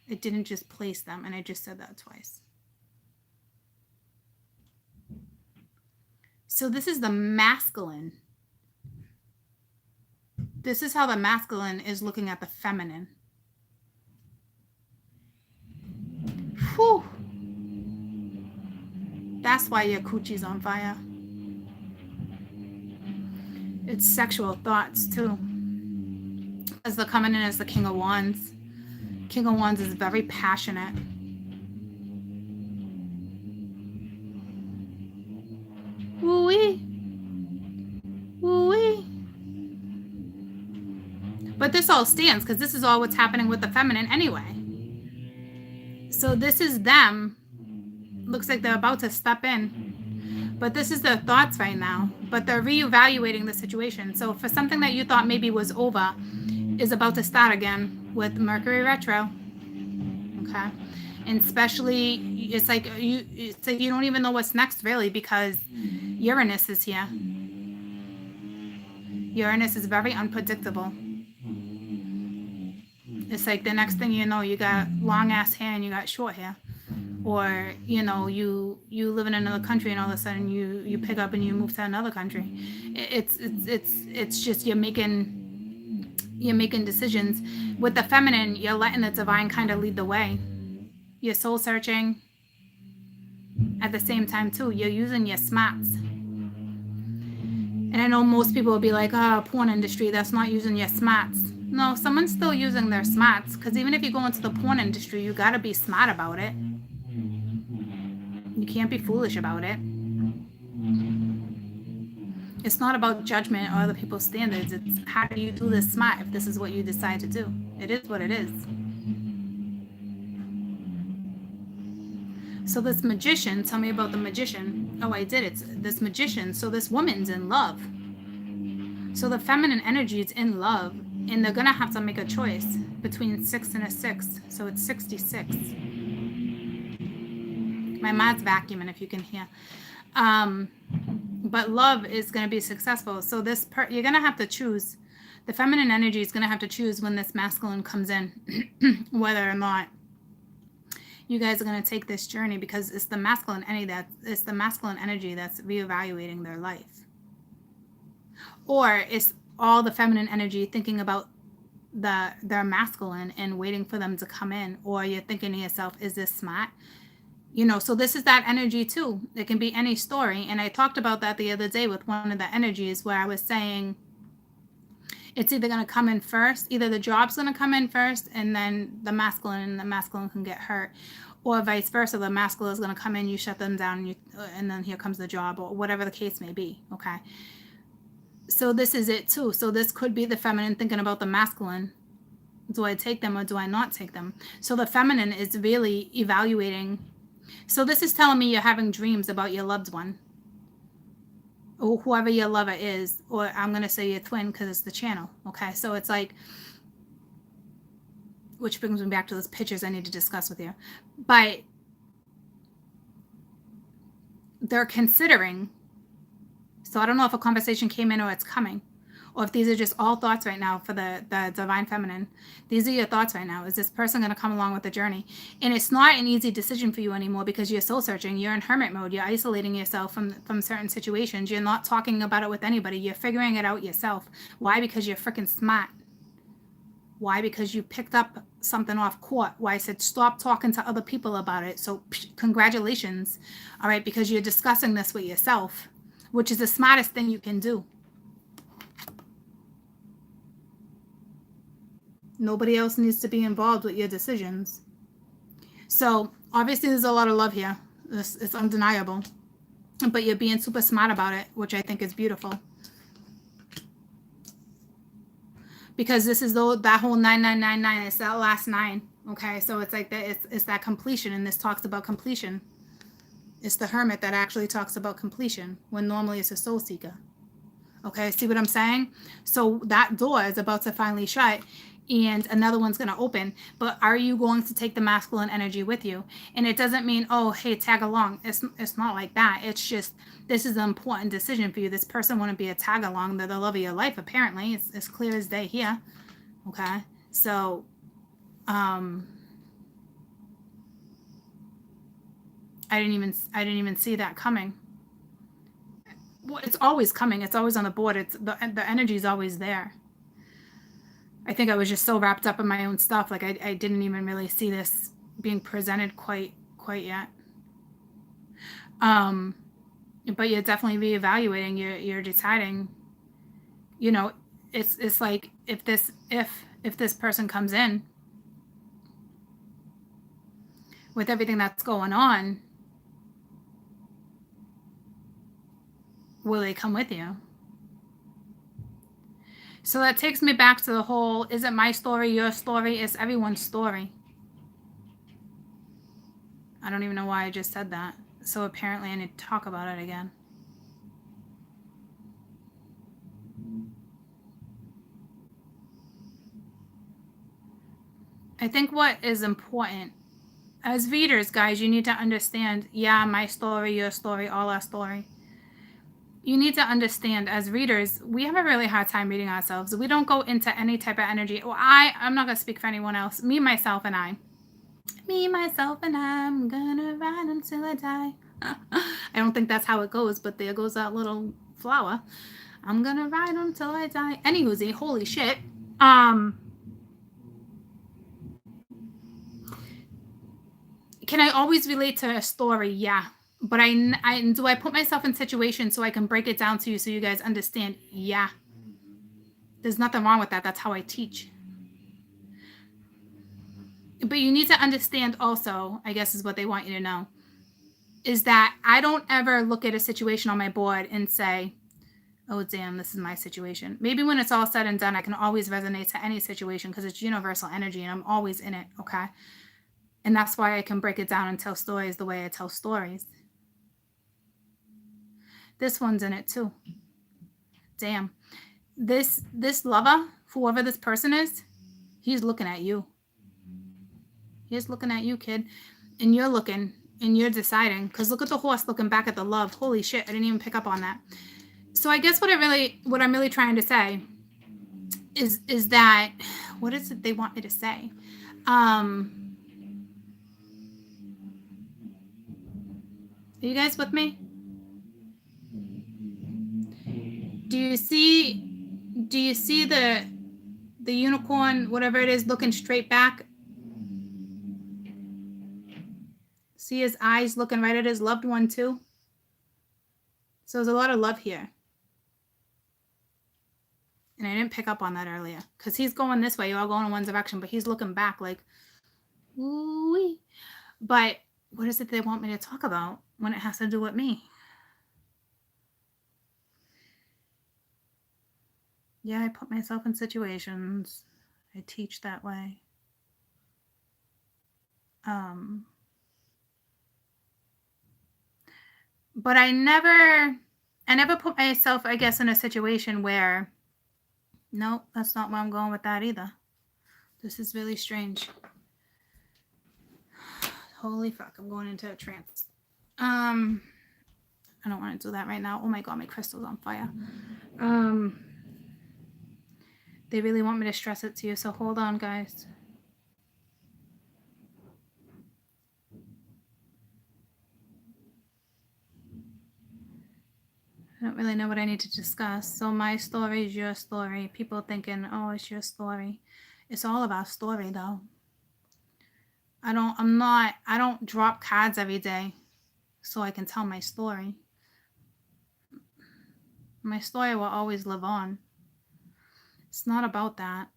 Speaker 1: It didn't just place them, and I just said that twice. So this is the masculine. This is how the masculine is looking at the feminine. Whew. That's why your coochie's on fire. It's sexual thoughts too. As they're coming in as the King of Wands. King of Wands is very passionate. Woo-wee. Woo-wee. But this all stands because this is all what's happening with the feminine anyway. So this is them. Looks like they're about to step in. But this is their thoughts right now. But they're reevaluating the situation. So for something that you thought maybe was over is about to start again with Mercury retro. Okay. And especially it's like you don't even know what's next really because Uranus is here. Uranus is very unpredictable. It's like the next thing you know, you got long ass hair and you got short hair. Or, you know, you live in another country and all of a sudden you pick up and you move to another country. It's just you're making decisions. With the feminine, you're letting the divine kind of lead the way. You're soul searching. At the same time too, you're using your smarts. And I know most people will be like, oh, porn industry, that's not using your smarts. No, someone's still using their smarts. Because even if you go into the porn industry, you got to be smart about it. You can't be foolish about it. It's not about judgment or other people's standards. It's how do you do this smart if this is what you decide to do. It is what it is. So this magician, tell me about the magician. Oh, I did. It's this magician. So this woman's in love. So the feminine energy is in love. And they're going to have to make a choice between 6 and a 6. So it's 66. My mom's vacuuming if you can hear. But love is going to be successful. So you're going to have to choose. The feminine energy is going to have to choose when this masculine comes in, whether or not you guys are going to take this journey, because it's the masculine energy that's reevaluating their life. Or it's all the feminine energy thinking about their masculine and waiting for them to come in. Or you're thinking to yourself, is this smart? You know, so this is that energy too. It can be any story. And I talked about that the other day with one of the energies where I was saying it's either going to come in first, either the job's going to come in first and then the masculine can get hurt, or vice versa. The masculine is going to come in, you shut them down, and then here comes the job, or whatever the case may be. Okay. So this is it too. So this could be the feminine thinking about the masculine. Do I take them or do I not take them? So the feminine is really evaluating. So this is telling me you're having dreams about your loved one, or whoever your lover is, or I'm going to say your twin because it's the channel. Okay. So it's like, which brings me back to those pictures I need to discuss with you. But they're considering. So I don't know if a conversation came in or it's coming, or if these are just all thoughts right now for the divine feminine. These are your thoughts right now. Is this person going to come along with the journey? And it's not an easy decision for you anymore because you're soul searching. You're in hermit mode. You're isolating yourself from certain situations. You're not talking about it with anybody. You're figuring it out yourself. Why? Because you're freaking smart. Why? Because you picked up something off court. Why I said stop talking to other people about it. So congratulations. All right, because you're discussing this with yourself. which is the smartest thing you can do. Nobody else needs to be involved with your decisions. So obviously there's a lot of love here. It's undeniable. But you're being super smart about it, which I think is beautiful. Because this is that whole 9999. It's that last 9. Okay, so it's like that. It's that completion, and this talks about completion. It's the hermit that actually talks about completion when normally it's a soul seeker. Okay, see what I'm saying? So that door is about to finally shut, and another one's going to open. But are you going to take the masculine energy with you? And it doesn't mean, oh, hey, tag along. It's not like that. It's just, this is an important decision for you. This person wouldn't be a tag along. They're the love of your life, apparently. It's as clear as day here. Okay, so I didn't even see that coming. Well, it's always coming. It's always on the board. It's the energy is always there. I think I was just so wrapped up in my own stuff. Like I didn't even really see this being presented quite yet. But you're definitely reevaluating. You're deciding. You know, it's like if this person comes in with everything that's going on, will they come with you? So that takes me back to the whole, is it my story, your story? It's everyone's story. I don't even know why I just said that. So apparently I need to talk about it again. I think what is important, as readers, guys, you need to understand, yeah, my story, your story, all our story. You need to understand, as readers, we have a really hard time reading ourselves. We don't go into any type of energy. Well, I'm not going to speak for anyone else. Me, myself, and I. Me, myself, and I'm gonna ride until I die. I don't think that's how it goes, but there goes that little flower. I'm gonna ride until I die. Anywhoosie, holy shit. Can I always relate to a story? Yeah. But do I put myself in situations so I can break it down to you so you guys understand? Yeah. There's nothing wrong with that. That's how I teach. But you need to understand also, I guess is what they want you to know, is that I don't ever look at a situation on my board and say, oh, damn, this is my situation. Maybe when it's all said and done, I can always resonate to any situation because it's universal energy and I'm always in it, okay? And that's why I can break it down and tell stories the way I tell stories. This one's in it too. Damn. This lover, whoever this person is, he's looking at you. He's looking at you, kid. And you're looking and you're deciding. Because look at the horse looking back at the love. Holy shit, I didn't even pick up on that. So I guess what I'm really trying to say is that, what is it they want me to say? Are you guys with me? Do you see the unicorn, whatever it is, looking straight back? See his eyes looking right at his loved one too? So there's a lot of love here. And I didn't pick up on that earlier. Because he's going this way, you're all going in one direction, but he's looking back like, ooh-wee. But what is it they want me to talk about when it has to do with me? Yeah, I put myself in situations. I teach that way. But I never put myself, I guess, in a situation where, nope, that's not where I'm going with that either. This is really strange. Holy fuck, I'm going into a trance. I don't want to do that right now. Oh my god, my crystal's on fire. They really want me to stress it to you, so hold on, guys. I don't really know what I need to discuss. So my story is your story. People thinking, oh, it's your story. It's all about story, though. I don't drop cards every day so I can tell my story. My story will always live on. It's not about that.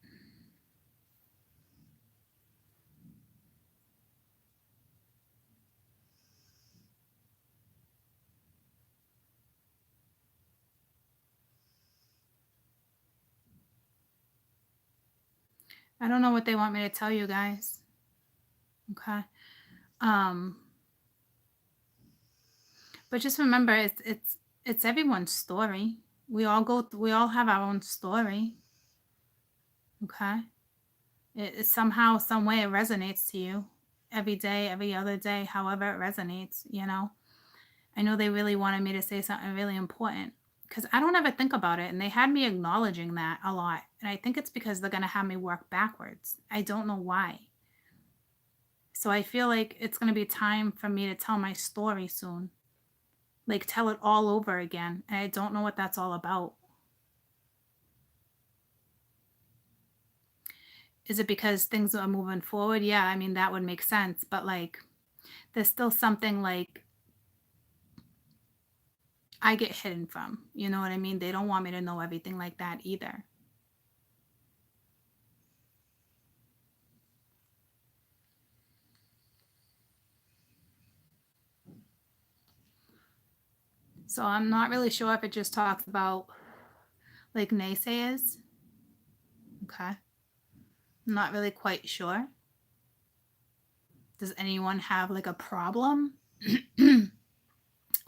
Speaker 1: I don't know what they want me to tell you guys. Okay. Um, but just remember, it's everyone's story. We all have our own story. Okay. It somehow, some way, it resonates to you every day, every other day, however it resonates. I know they really wanted me to say something really important because I don't ever think about it, and they had me acknowledging that a lot, and I think it's because they're going to have me work backwards. I don't know why. So I feel like it's going to be time for me to tell my story soon, like tell it all over again, and I don't know what that's all about. Is it because things are moving forward? Yeah, I mean, that would make sense, but like there's still something like I get hidden from. You know what I mean? They don't want me to know everything like that either. So I'm not really sure if it just talks about like naysayers. Okay. I'm not really quite sure. Does anyone have like a problem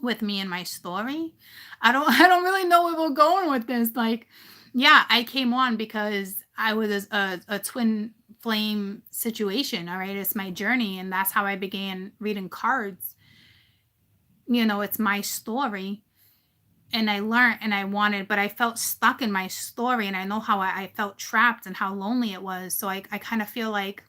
Speaker 1: with me and my story? I don't really know where we're going with this. Like, yeah, I came on because I was a twin flame situation. All right. It's my journey. And that's how I began reading cards. It's my story. And I learned and I wanted, but I felt stuck in my story. And I know how I felt trapped and how lonely it was. So I kind of feel like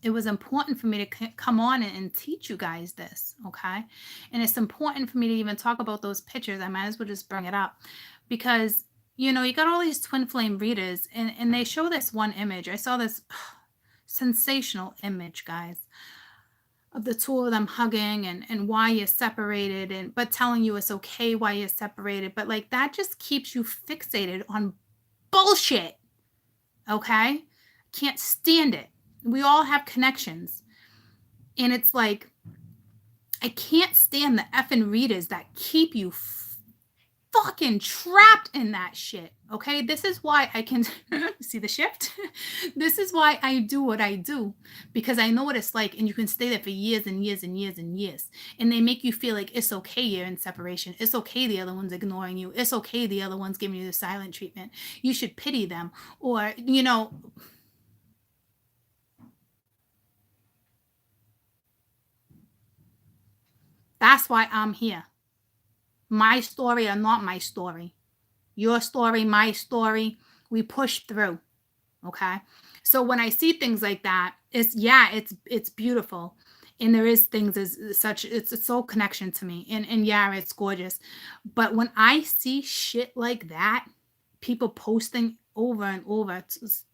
Speaker 1: it was important for me to come on and teach you guys this. Okay. And it's important for me to even talk about those pictures. I might as well just bring it up because, you got all these twin flame readers and they show this one image. I saw this sensational image, guys, of the two of them hugging and why you're separated but telling you it's okay why you're separated. But like that just keeps you fixated on bullshit. Okay. Can't stand it. We all have connections. And it's like, I can't stand the effing readers that keep you fucking trapped in that shit. Okay. This is why I can see the shift. This is why I do what I do, because I know what it's like. And you can stay there for years and years and years and years. And they make you feel like it's okay you're in separation. It's okay the other one's ignoring you. It's okay the other one's giving you the silent treatment. You should pity them. Or, that's why I'm here. My story or not my story. Your story, my story. We push through. Okay. So when I see things like that, it's beautiful. And there is things as such, it's a soul connection to me. And yeah, it's gorgeous. But when I see shit like that, people posting over and over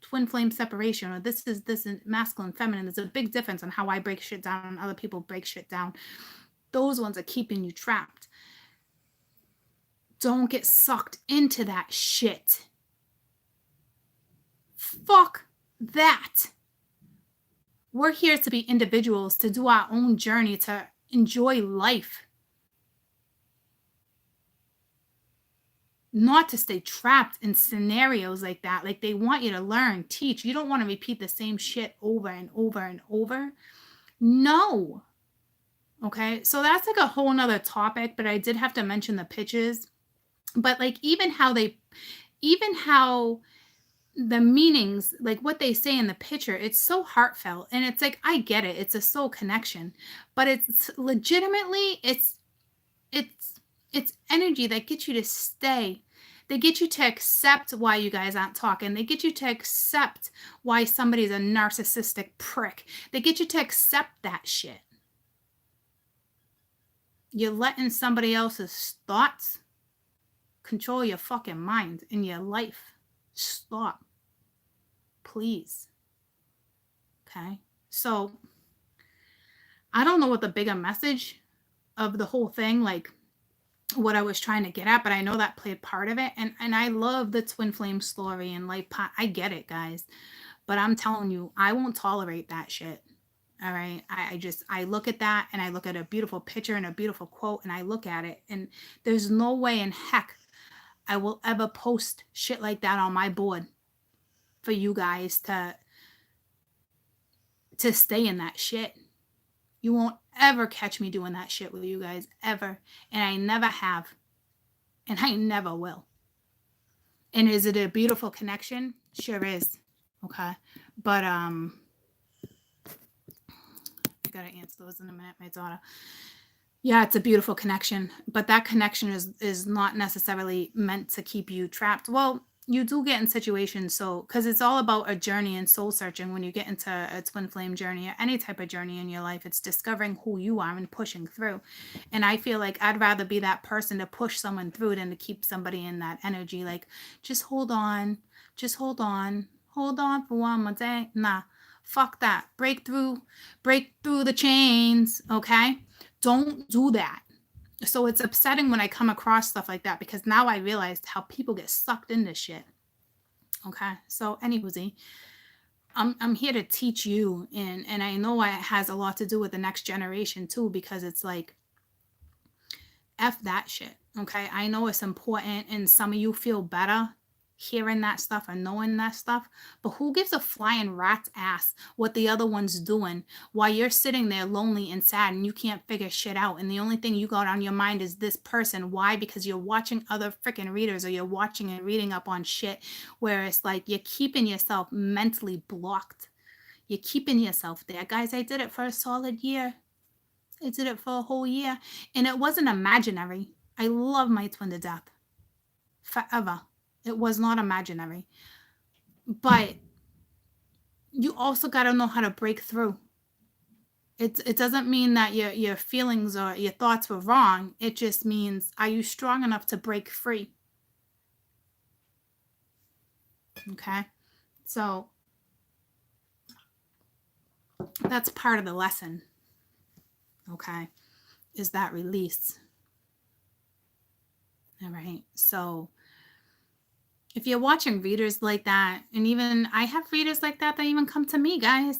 Speaker 1: twin flame separation, or this is masculine, feminine, there's a big difference on how I break shit down and other people break shit down. Those ones are keeping you trapped. Don't get sucked into that shit. Fuck that. We're here to be individuals, to do our own journey, to enjoy life. Not to stay trapped in scenarios like that. Like they want you to learn, teach. You don't want to repeat the same shit over and over and over. No. Okay. So that's like a whole nother topic, but I did have to mention the pitches. But like even how the meanings, like what they say in the picture, it's so heartfelt. And it's like, I get it. It's a soul connection, but it's legitimately, it's energy that gets you to stay. They get you to accept why you guys aren't talking. They get you to accept why somebody's a narcissistic prick. They get you to accept that shit. You're letting somebody else's thoughts control your fucking mind in your life. Stop. Please. Okay. So I don't know what the bigger message of the whole thing, like what I was trying to get at, but I know that played part of it. And I love the twin flame story and like I get it, guys. But I'm telling you, I won't tolerate that shit. All right. I look at that and I look at a beautiful picture and a beautiful quote and I look at it and there's no way in heck I will ever post shit like that on my board for you guys to stay in that shit. You won't ever catch me doing that shit with you guys ever. And I never have. And I never will. And is it a beautiful connection? Sure is. Okay. But I gotta answer those in a minute, my daughter. Yeah, it's a beautiful connection, but that connection is not necessarily meant to keep you trapped. Well, you do get in situations, so because it's all about a journey and soul searching when you get into a twin flame journey or any type of journey in your life, it's discovering who you are and pushing through. And I feel like I'd rather be that person to push someone through than to keep somebody in that energy. Like, just hold on, just hold on for one more day. Nah, fuck that. Break through the chains, okay? Don't do that. So it's upsetting when I come across stuff like that because now I realized how people get sucked into shit. Okay. So anyway, I'm here to teach you and I know it has a lot to do with the next generation too, because it's like F that shit. Okay. I know it's important and some of you feel better hearing that stuff and knowing that stuff, but who gives a flying rat's ass what the other one's doing while you're sitting there lonely and sad and you can't figure shit out, and the only thing you got on your mind is this person? Why? Because you're watching other freaking readers or you're watching and reading up on shit where it's like you're keeping yourself mentally blocked. You're keeping yourself there. Guys, I did it for a solid year. I did it for a whole year and it wasn't imaginary. I love my twin to death. Forever. It was not imaginary. But you also got to know how to break through. It doesn't mean that your feelings or your thoughts were wrong. It just means, are you strong enough to break free? Okay. So that's part of the lesson. Okay. Is that release. All right. So if you're watching readers like that, and even I have readers like that even come to me, guys.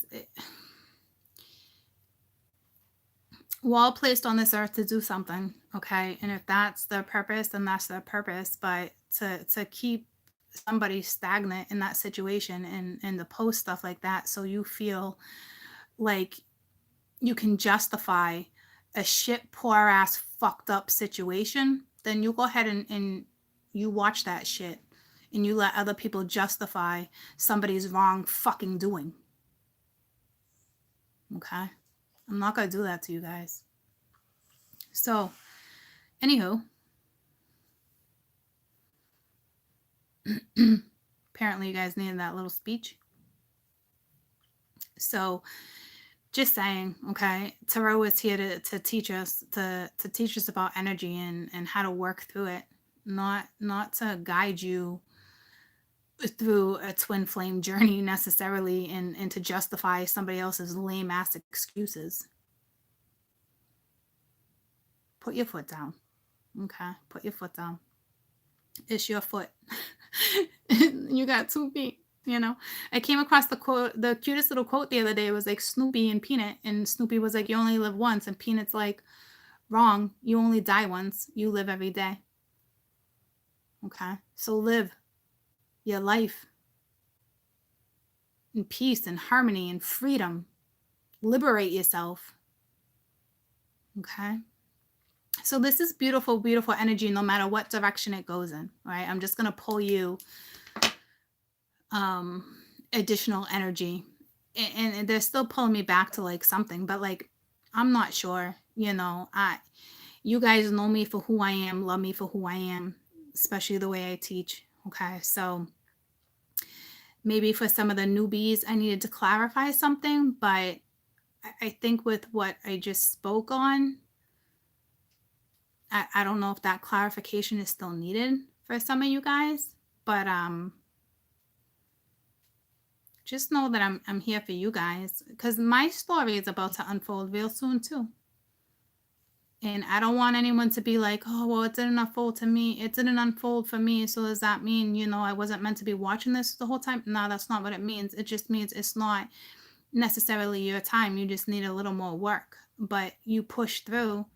Speaker 1: We're all placed on this earth to do something, okay? And if that's their purpose, then that's their purpose. But to keep somebody stagnant in that situation and to post stuff like that so you feel like you can justify a shit poor ass fucked up situation, then you go ahead and you watch that shit and you let other people justify somebody's wrong fucking doing. Okay? I'm not gonna do that to you guys. So, anywho, apparently you guys needed that little speech. So, just saying, okay, tarot is here to teach us to teach us about energy and how to work through it, not to guide you through a twin flame journey necessarily and to justify somebody else's lame ass excuses. Put your foot down. Okay, put your foot down. It's your foot. You got 2 feet. You know, I came across the quote, the cutest little quote the other day. It was like Snoopy and Peanut, and Snoopy was like, "You only live once," and Peanut's like, "Wrong. You only die once. You live every day." Okay, so live your life in peace and harmony and freedom. Liberate yourself. Okay. So this is beautiful, beautiful energy, no matter what direction it goes in. Right. I'm just gonna pull you additional energy, and they're still pulling me back to like something, but like I'm not sure. You know, you guys know me for who I am, love me for who I am, especially the way I teach. Okay, so maybe for some of the newbies, I needed to clarify something, but I think with what I just spoke on, I don't know if that clarification is still needed for some of you guys, but just know that I'm here for you guys because my story is about to unfold real soon too. And I don't want anyone to be like, "Oh, well, it didn't unfold to me. It didn't unfold for me. So does that mean, I wasn't meant to be watching this the whole time?" No, that's not what it means. It just means it's not necessarily your time. You just need a little more work. But you push through.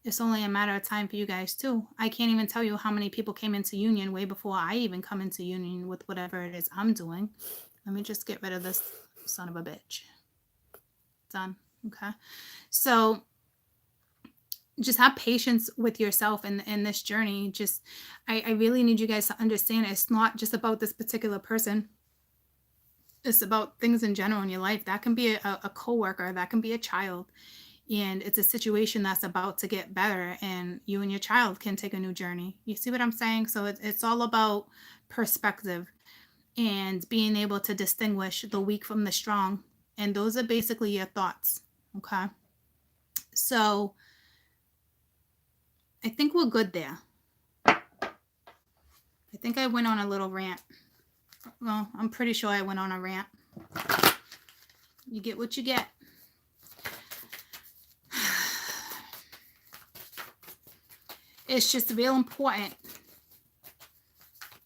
Speaker 1: It's only a matter of time for you guys too. I can't even tell you how many people came into union way before I even come into union with whatever it is I'm doing. Let me just get rid of this son of a bitch. Done. Okay. So just have patience with yourself in this journey. Just I really need you guys to understand it's not just about this particular person. It's about things in general in your life. That can be a coworker, that can be a child, and it's a situation that's about to get better, and you and your child can take a new journey. You see what I'm saying? So it's all about perspective and being able to distinguish the weak from the strong. And those are basically your thoughts. Okay. So I think we're good there. I think I went on a little rant. Well, I'm pretty sure I went on a rant. You get what you get. It's just real important.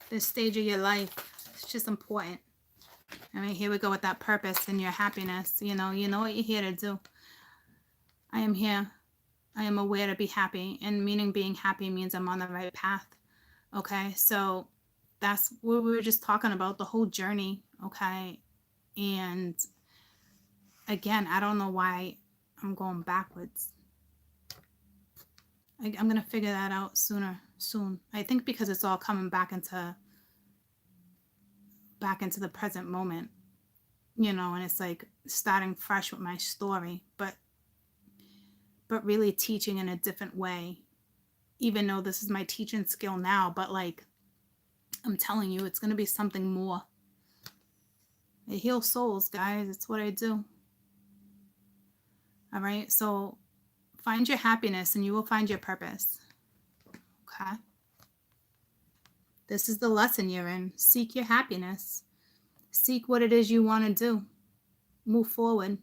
Speaker 1: This stage of your life. It's just important. I mean, here we go with that purpose and your happiness. You know what you're here to do. I am here. I am aware to be happy. And meaning being happy means I'm on the right path. Okay, so that's what we were just talking about, the whole journey. Okay, and again, I don't know why I'm going backwards. I'm gonna figure that out soon. I think because it's all coming back into the present moment, and it's like starting fresh with my story, but really teaching in a different way. Even though this is my teaching skill now, but like I'm telling you, it's gonna be something more. I heal souls, guys. It's what I do. All right, so find your happiness and you will find your purpose. Okay. This is the lesson you're in. Seek your happiness. Seek what it is you want to do. Move forward.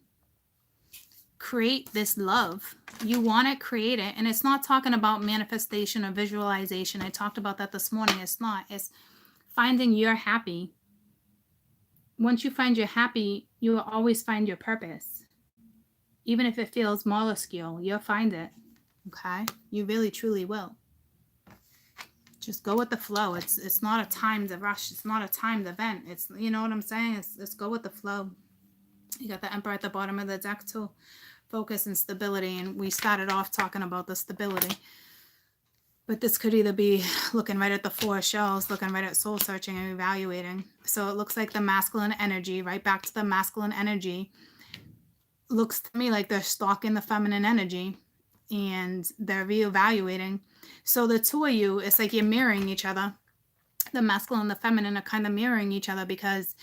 Speaker 1: Create this love. You want it, create it. And it's not talking about manifestation or visualization. I talked about that this morning. It's not. It's finding your happy. Once you find your happy, you will always find your purpose. Even if it feels minuscule, you'll find it. Okay? You really, truly will. Just go with the flow. It's not a timed rush. It's not a timed event. It's, you know what I'm saying? It's go with the flow. You got the Emperor at the bottom of the deck too. Focus and stability. And we started off talking about the stability. But this could either be looking right at the 4 shells, looking right at soul searching and evaluating. So it looks like the masculine energy, right back to the masculine energy, looks to me like they're stalking the feminine energy and they're reevaluating. So the two of you, it's like you're mirroring each other. The masculine and the feminine are kind of mirroring each other because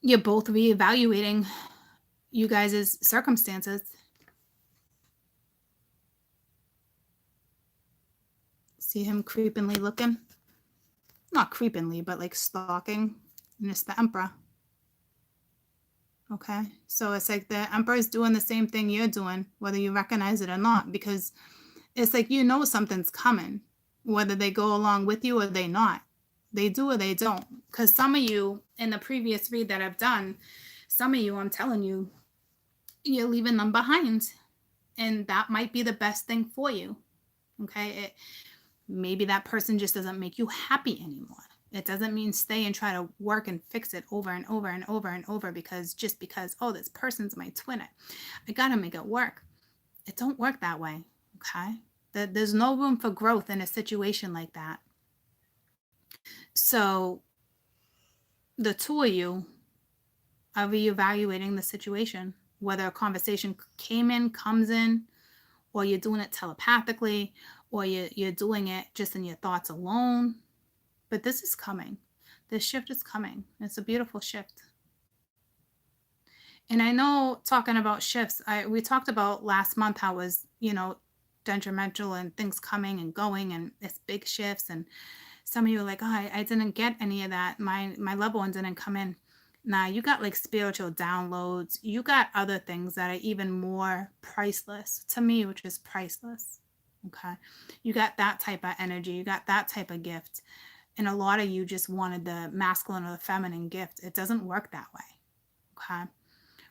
Speaker 1: you're both reevaluating you guys' circumstances. See him creepingly looking? Not creepingly, but like stalking. And it's the Emperor. Okay, so it's like the Emperor is doing the same thing you're doing, whether you recognize it or not, because it's like something's coming, whether they go along with you or they not. They do or they don't. Because some of you, in the previous read that I've done, some of you, I'm telling you, you're leaving them behind. And that might be the best thing for you. Okay, maybe that person just doesn't make you happy anymore. It doesn't mean stay and try to work and fix it over and over and over and over because, oh, this person's my twin. I got to make it work. It don't work that way, okay? There's no room for growth in a situation like that. So the two of you are reevaluating the situation, whether a conversation comes in, or you're doing it telepathically, or you're doing it just in your thoughts alone. But this is coming. This shift is coming. It's a beautiful shift. And I know, talking about shifts, we talked about last month how it was, detrimental and things coming and going and it's big shifts. And some of you were like, oh, I didn't get any of that. My loved one didn't come in. Now you got like spiritual downloads. You got other things that are even more priceless to me, which is priceless. Okay. You got that type of energy. You got that type of gift. And a lot of you just wanted the masculine or the feminine gift. It doesn't work that way. Okay.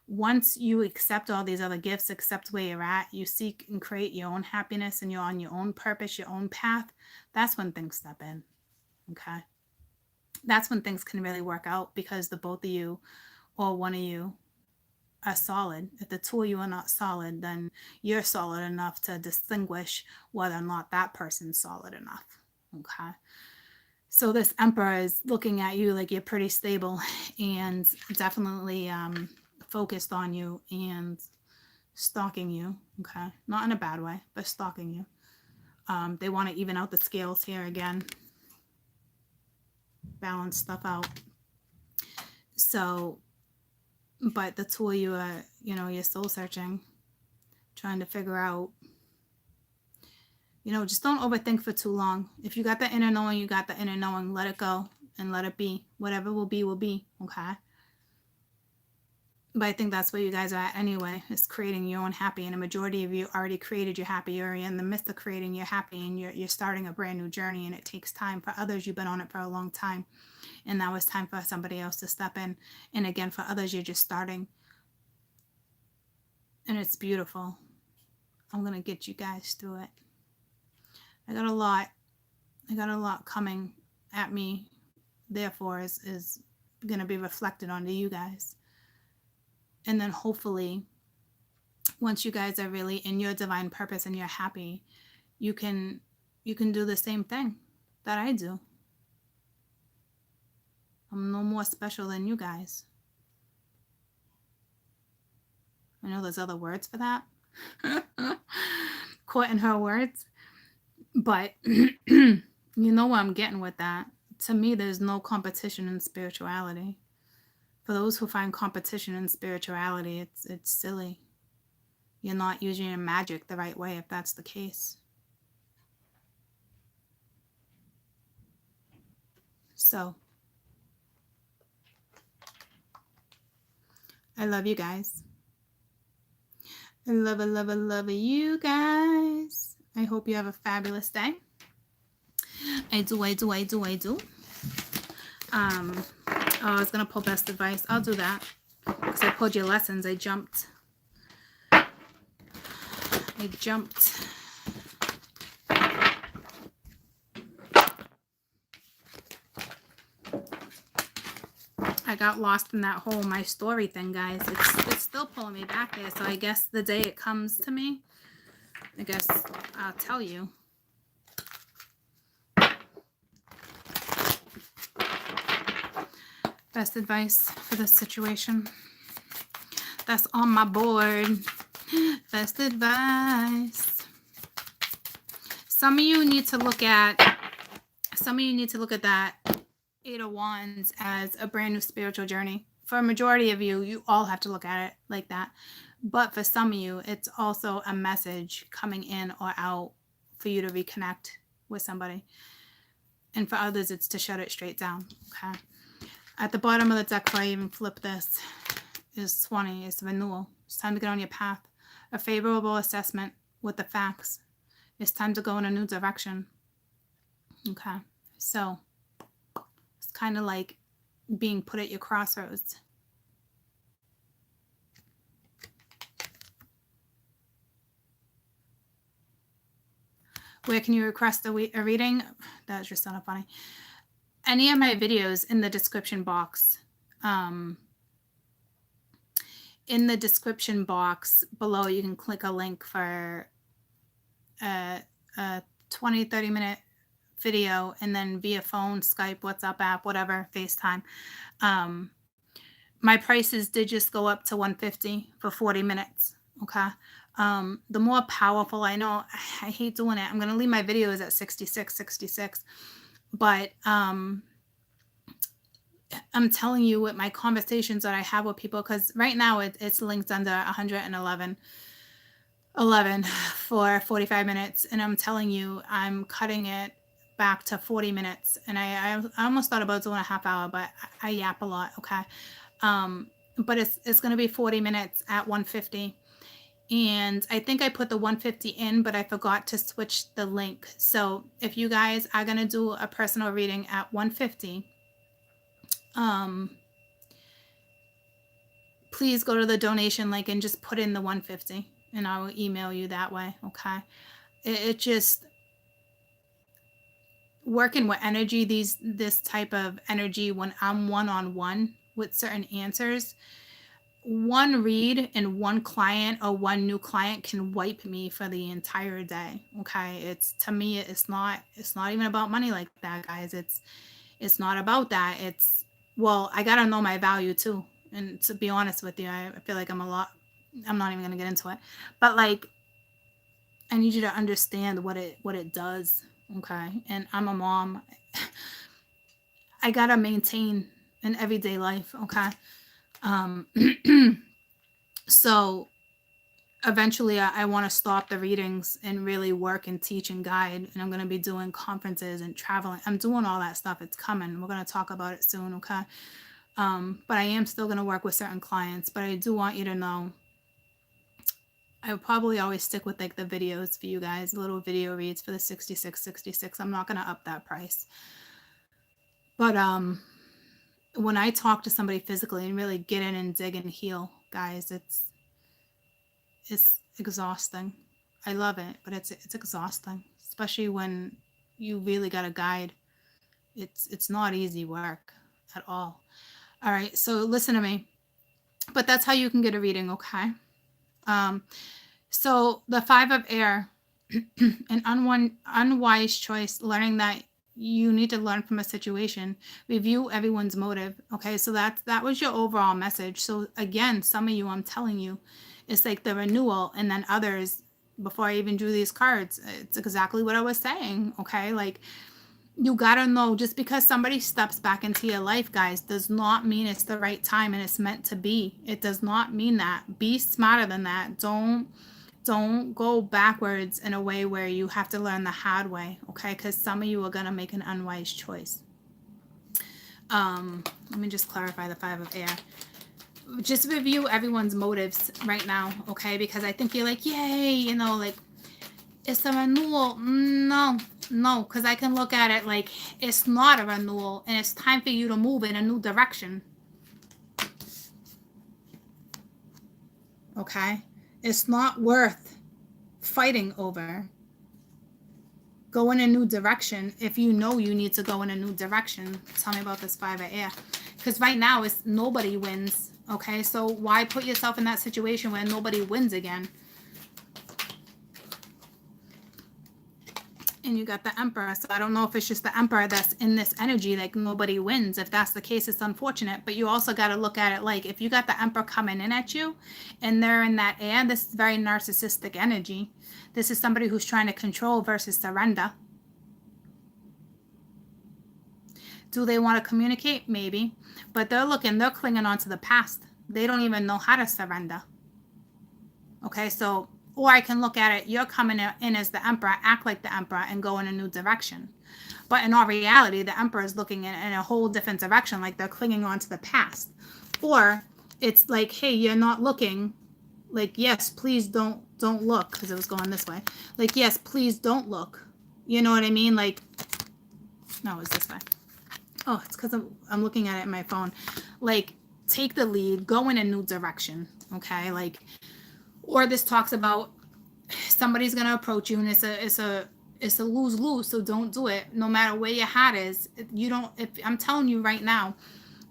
Speaker 1: Once you accept all these other gifts, accept where you're at, you seek and create your own happiness and you're on your own purpose, your own path, that's when things step in. Okay. That's when things can really work out because the both of you or one of you are solid. If the two of you are not solid, then you're solid enough to distinguish whether or not that person's solid enough. Okay. So this emperor is looking at you like you're pretty stable and definitely focused on you and stalking you. Okay. Not in a bad way, but stalking you. They want to even out the scales here again. Balance stuff out. So, but the two of you are, you're soul searching, trying to figure out, just don't overthink for too long. If you got the inner knowing, you got the inner knowing. Let it go and let it be. Whatever will be, will be. Okay. But I think that's where you guys are at anyway, is creating your own happy. And a majority of you already created your happy. You're in the midst of creating your happy and you're starting a brand new journey, and it takes time. For others, you've been on it for a long time. And now it's time for somebody else to step in. And again, for others, you're just starting. And it's beautiful. I'm going to get you guys through it. I got a lot coming at me. Therefore, is going to be reflected onto you guys. And then hopefully, once you guys are really in your divine purpose and you're happy, you can do the same thing that I do. I'm no more special than you guys. I know there's other words for that. Caught in her words. But you know where I'm getting with that. To me, there's no competition in spirituality. For those who find competition in spirituality, it's silly. You're not using your magic the right way if that's the case. So, I love you guys. I love you guys. I hope you have a fabulous day. I do. I was going to pull best advice. I'll do that. Because I pulled your lessons. I jumped. I got lost in that whole my story thing, guys. It's still pulling me back there. So I guess the day it comes to me, I guess I'll tell you. Best advice for this situation. That's on my board. Best advice. Some of you need to look at that Eight of Wands as a brand new spiritual journey. For a majority of you, you all have to look at it like that. But for some of you, it's also a message coming in or out for you to reconnect with somebody. And for others, it's to shut it straight down. Okay. At the bottom of the deck, if I even flip this, is 20. It's renewal. It's time to get on your path. A favorable assessment with the facts. It's time to go in a new direction. Okay. So it's kind of like being put at your crossroads. Where can you request a reading? That just sounded funny. Any of my videos in the description box. In the description box below, you can click a link for a 20-30 minute video, and then via phone, Skype, WhatsApp app, whatever, FaceTime. My prices did just go up to $150 for 40 minutes. Okay. The more powerful, I know I hate doing it. I'm going to leave my videos at 66. But I'm telling you, with my conversations that I have with people, because right now it's linked under 111 for 45 minutes. And I'm telling you, I'm cutting it back to 40 minutes. And I almost thought about doing a half hour, but I yap a lot. Okay. But it's going to be 40 minutes at 150. And I think I put the 150 in, but I forgot to switch the link. So if you guys are going to do a personal reading at 150, please go to the donation link and just put in the 150, and I will email you that way. Okay. It just, working with energy, this type of energy, when I'm one-on-one with certain answers, one read and one client or one new client can wipe me for the entire day. Okay. It's, to me, it's not even about money like that, guys. It's not about that. It's, well, I got to know my value too. And to be honest with you, I feel like I'm not even going to get into it, but like, I need you to understand what it does. Okay. And I'm a mom. I got to maintain an everyday life. Okay. Um, so eventually I want to stop the readings and really work and teach and guide. And I'm going to be doing conferences and traveling. I'm doing all that stuff. It's coming. We're going to talk about it soon. Okay. But I am still going to work with certain clients, but I do want you to know, I would probably always stick with like the videos for you guys, little video reads for the 6666. I'm not going to up that price. But when I talk to somebody physically and really get in and dig and heal, guys, it's exhausting. I love it, but it's exhausting, especially when you really got a guide. It's not easy work at all. All right, so listen to me. But that's how you can get a reading, okay? So the 5 of air, an unwise choice, learning that you need to learn from a situation, review everyone's motive. Okay, so that was your overall message. So again, some of you, I'm telling you, it's like the renewal, and then others, before I even drew these cards, it's exactly what I was saying. Okay, like, you gotta know, just because somebody steps back into your life, guys, does not mean it's the right time and it's meant to be. It does not mean that. Be smarter than that. Don't go backwards in a way where you have to learn the hard way, okay? Because some of you are gonna make an unwise choice. Let me just clarify the 5 of air. Just review everyone's motives right now, okay? Because I think you're like, yay, you know, like, it's a renewal. No, because I can look at it like it's not a renewal and it's time for you to move in a new direction. Okay? It's not worth fighting over. Go in a new direction if you know you need to go in a new direction. Tell me about this 5 of air. Because right now, it's nobody wins. Okay? So why put yourself in that situation where nobody wins again? And you got the Emperor. So I don't know if it's just the Emperor that's in this energy, like nobody wins. If that's the case, it's unfortunate. But you also got to look at it like, if you got the Emperor coming in at you and they're in that air, this is very narcissistic energy. This is somebody who's trying to control versus surrender. Do they want to communicate? Maybe. But they're clinging on to the past. They don't even know how to surrender. Okay, so, or I can look at it, you're coming in as the Emperor, act like the Emperor, and go in a new direction. But in all reality, the Emperor is looking in a whole different direction, like they're clinging on to the past. Or it's like, hey, you're not looking. Like, yes, please don't look, because it was going this way. Like, yes, please don't look. You know what I mean? Like, no, it's this way. Oh, it's because I'm looking at it in my phone. Like, take the lead, go in a new direction, okay? Like, or this talks about somebody's going to approach you and it's a lose-lose, so don't do it. No matter where your hat is, if I'm telling you right now,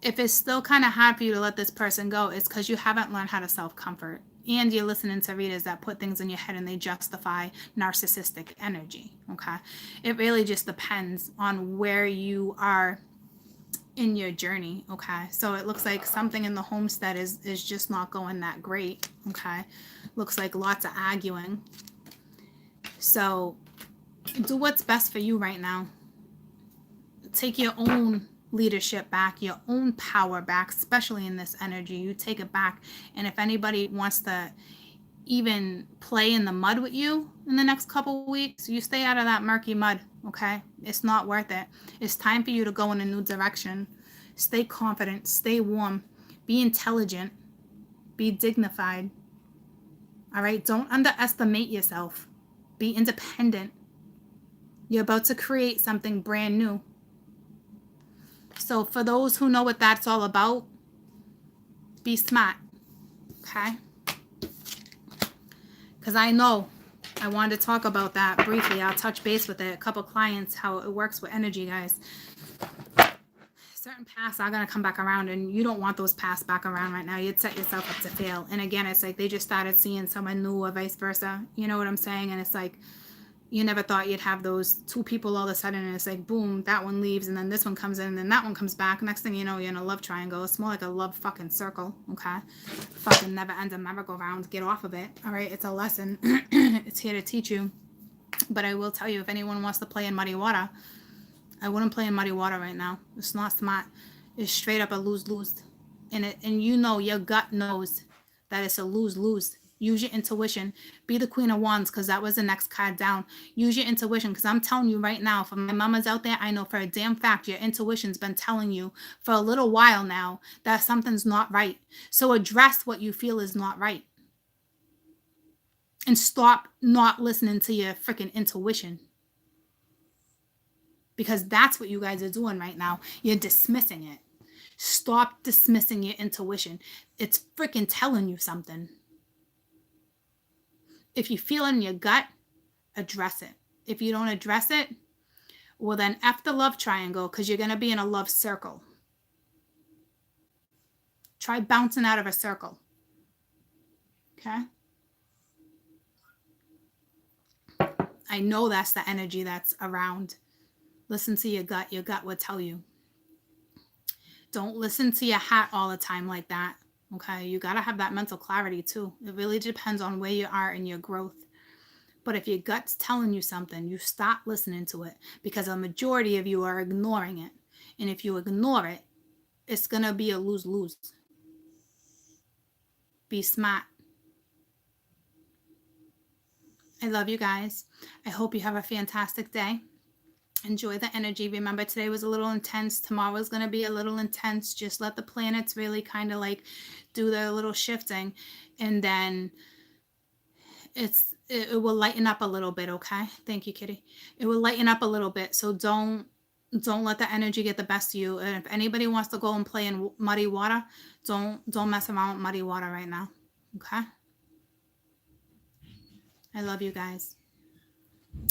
Speaker 1: if it's still kind of hard for you to let this person go, it's because you haven't learned how to self-comfort. And you're listening to readers that put things in your head and they justify narcissistic energy, okay? It really just depends on where you are in your journey, okay? So it looks like something in the homestead is just not going that great, okay? Looks like lots of arguing. So do what's best for you right now. Take your own leadership back, your own power back, especially in this energy. You take it back. And if anybody wants to even play in the mud with you in the next couple of weeks, you stay out of that murky mud, okay? It's not worth it. It's time for you to go in a new direction. Stay confident, stay warm, Be intelligent. Be dignified. All right? Don't underestimate yourself. Be independent. You're about to create something brand new. So for those who know what that's all about, be smart. Okay? Because I know I wanted to talk about that briefly. I'll touch base with it. A couple clients, how it works with energy, guys. Certain paths are going to come back around, and you don't want those paths back around right now. You'd set yourself up to fail. And again, it's like they just started seeing someone new or vice versa. You know what I'm saying? And it's like you never thought you'd have those two people all of a sudden, and it's like, boom, that one leaves, and then this one comes in, and then that one comes back. Next thing you know, you're in a love triangle. It's more like a love fucking circle, okay? Fucking never ends a merry-go-round. Get off of it, all right? It's a lesson. It's here to teach you. But I will tell you, if anyone wants to play in muddy water, I wouldn't play in muddy water right now. It's not smart. It's straight up a lose-lose. And you know, your gut knows that it's a lose-lose. Use your intuition. Be the Queen of Wands, because that was the next card down. Use your intuition, because I'm telling you right now, for my mamas out there, I know for a damn fact your intuition's been telling you for a little while now that something's not right. So address what you feel is not right. And stop not listening to your freaking intuition. Because that's what you guys are doing right now. You're dismissing it. Stop dismissing your intuition. It's freaking telling you something. If you feel it in your gut, address it. If you don't address it, well then F the love triangle, because you're going to be in a love circle. Try bouncing out of a circle. Okay? I know that's the energy that's around. Listen to your gut. Your gut will tell you. Don't listen to your heart all the time like that. Okay? You got to have that mental clarity too. It really depends on where you are in your growth. But if your gut's telling you something, you stop listening to it, because a majority of you are ignoring it. And if you ignore it, it's going to be a lose-lose. Be smart. I love you guys. I hope you have a fantastic day. Enjoy the energy. Remember, today was a little intense. Tomorrow's going to be a little intense. Just let the planets really kind of like do their little shifting. And then it will lighten up a little bit, okay? Thank you, Kitty. It will lighten up a little bit. So don't let the energy get the best of you. And if anybody wants to go and play in muddy water, don't mess around with muddy water right now, okay? I love you guys.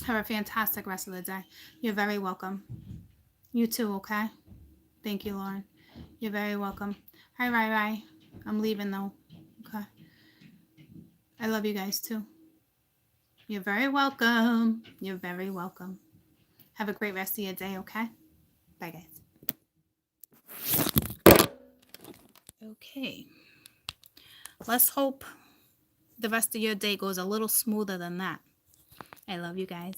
Speaker 1: Have a fantastic rest of the day. You're very welcome. You too, okay? Thank you, Lauren. You're very welcome. Hi, Rai. I'm leaving though. Okay. I love you guys too. You're very welcome. You're very welcome. Have a great rest of your day, okay? Bye, guys. Okay. Let's hope the rest of your day goes a little smoother than that. I love you guys.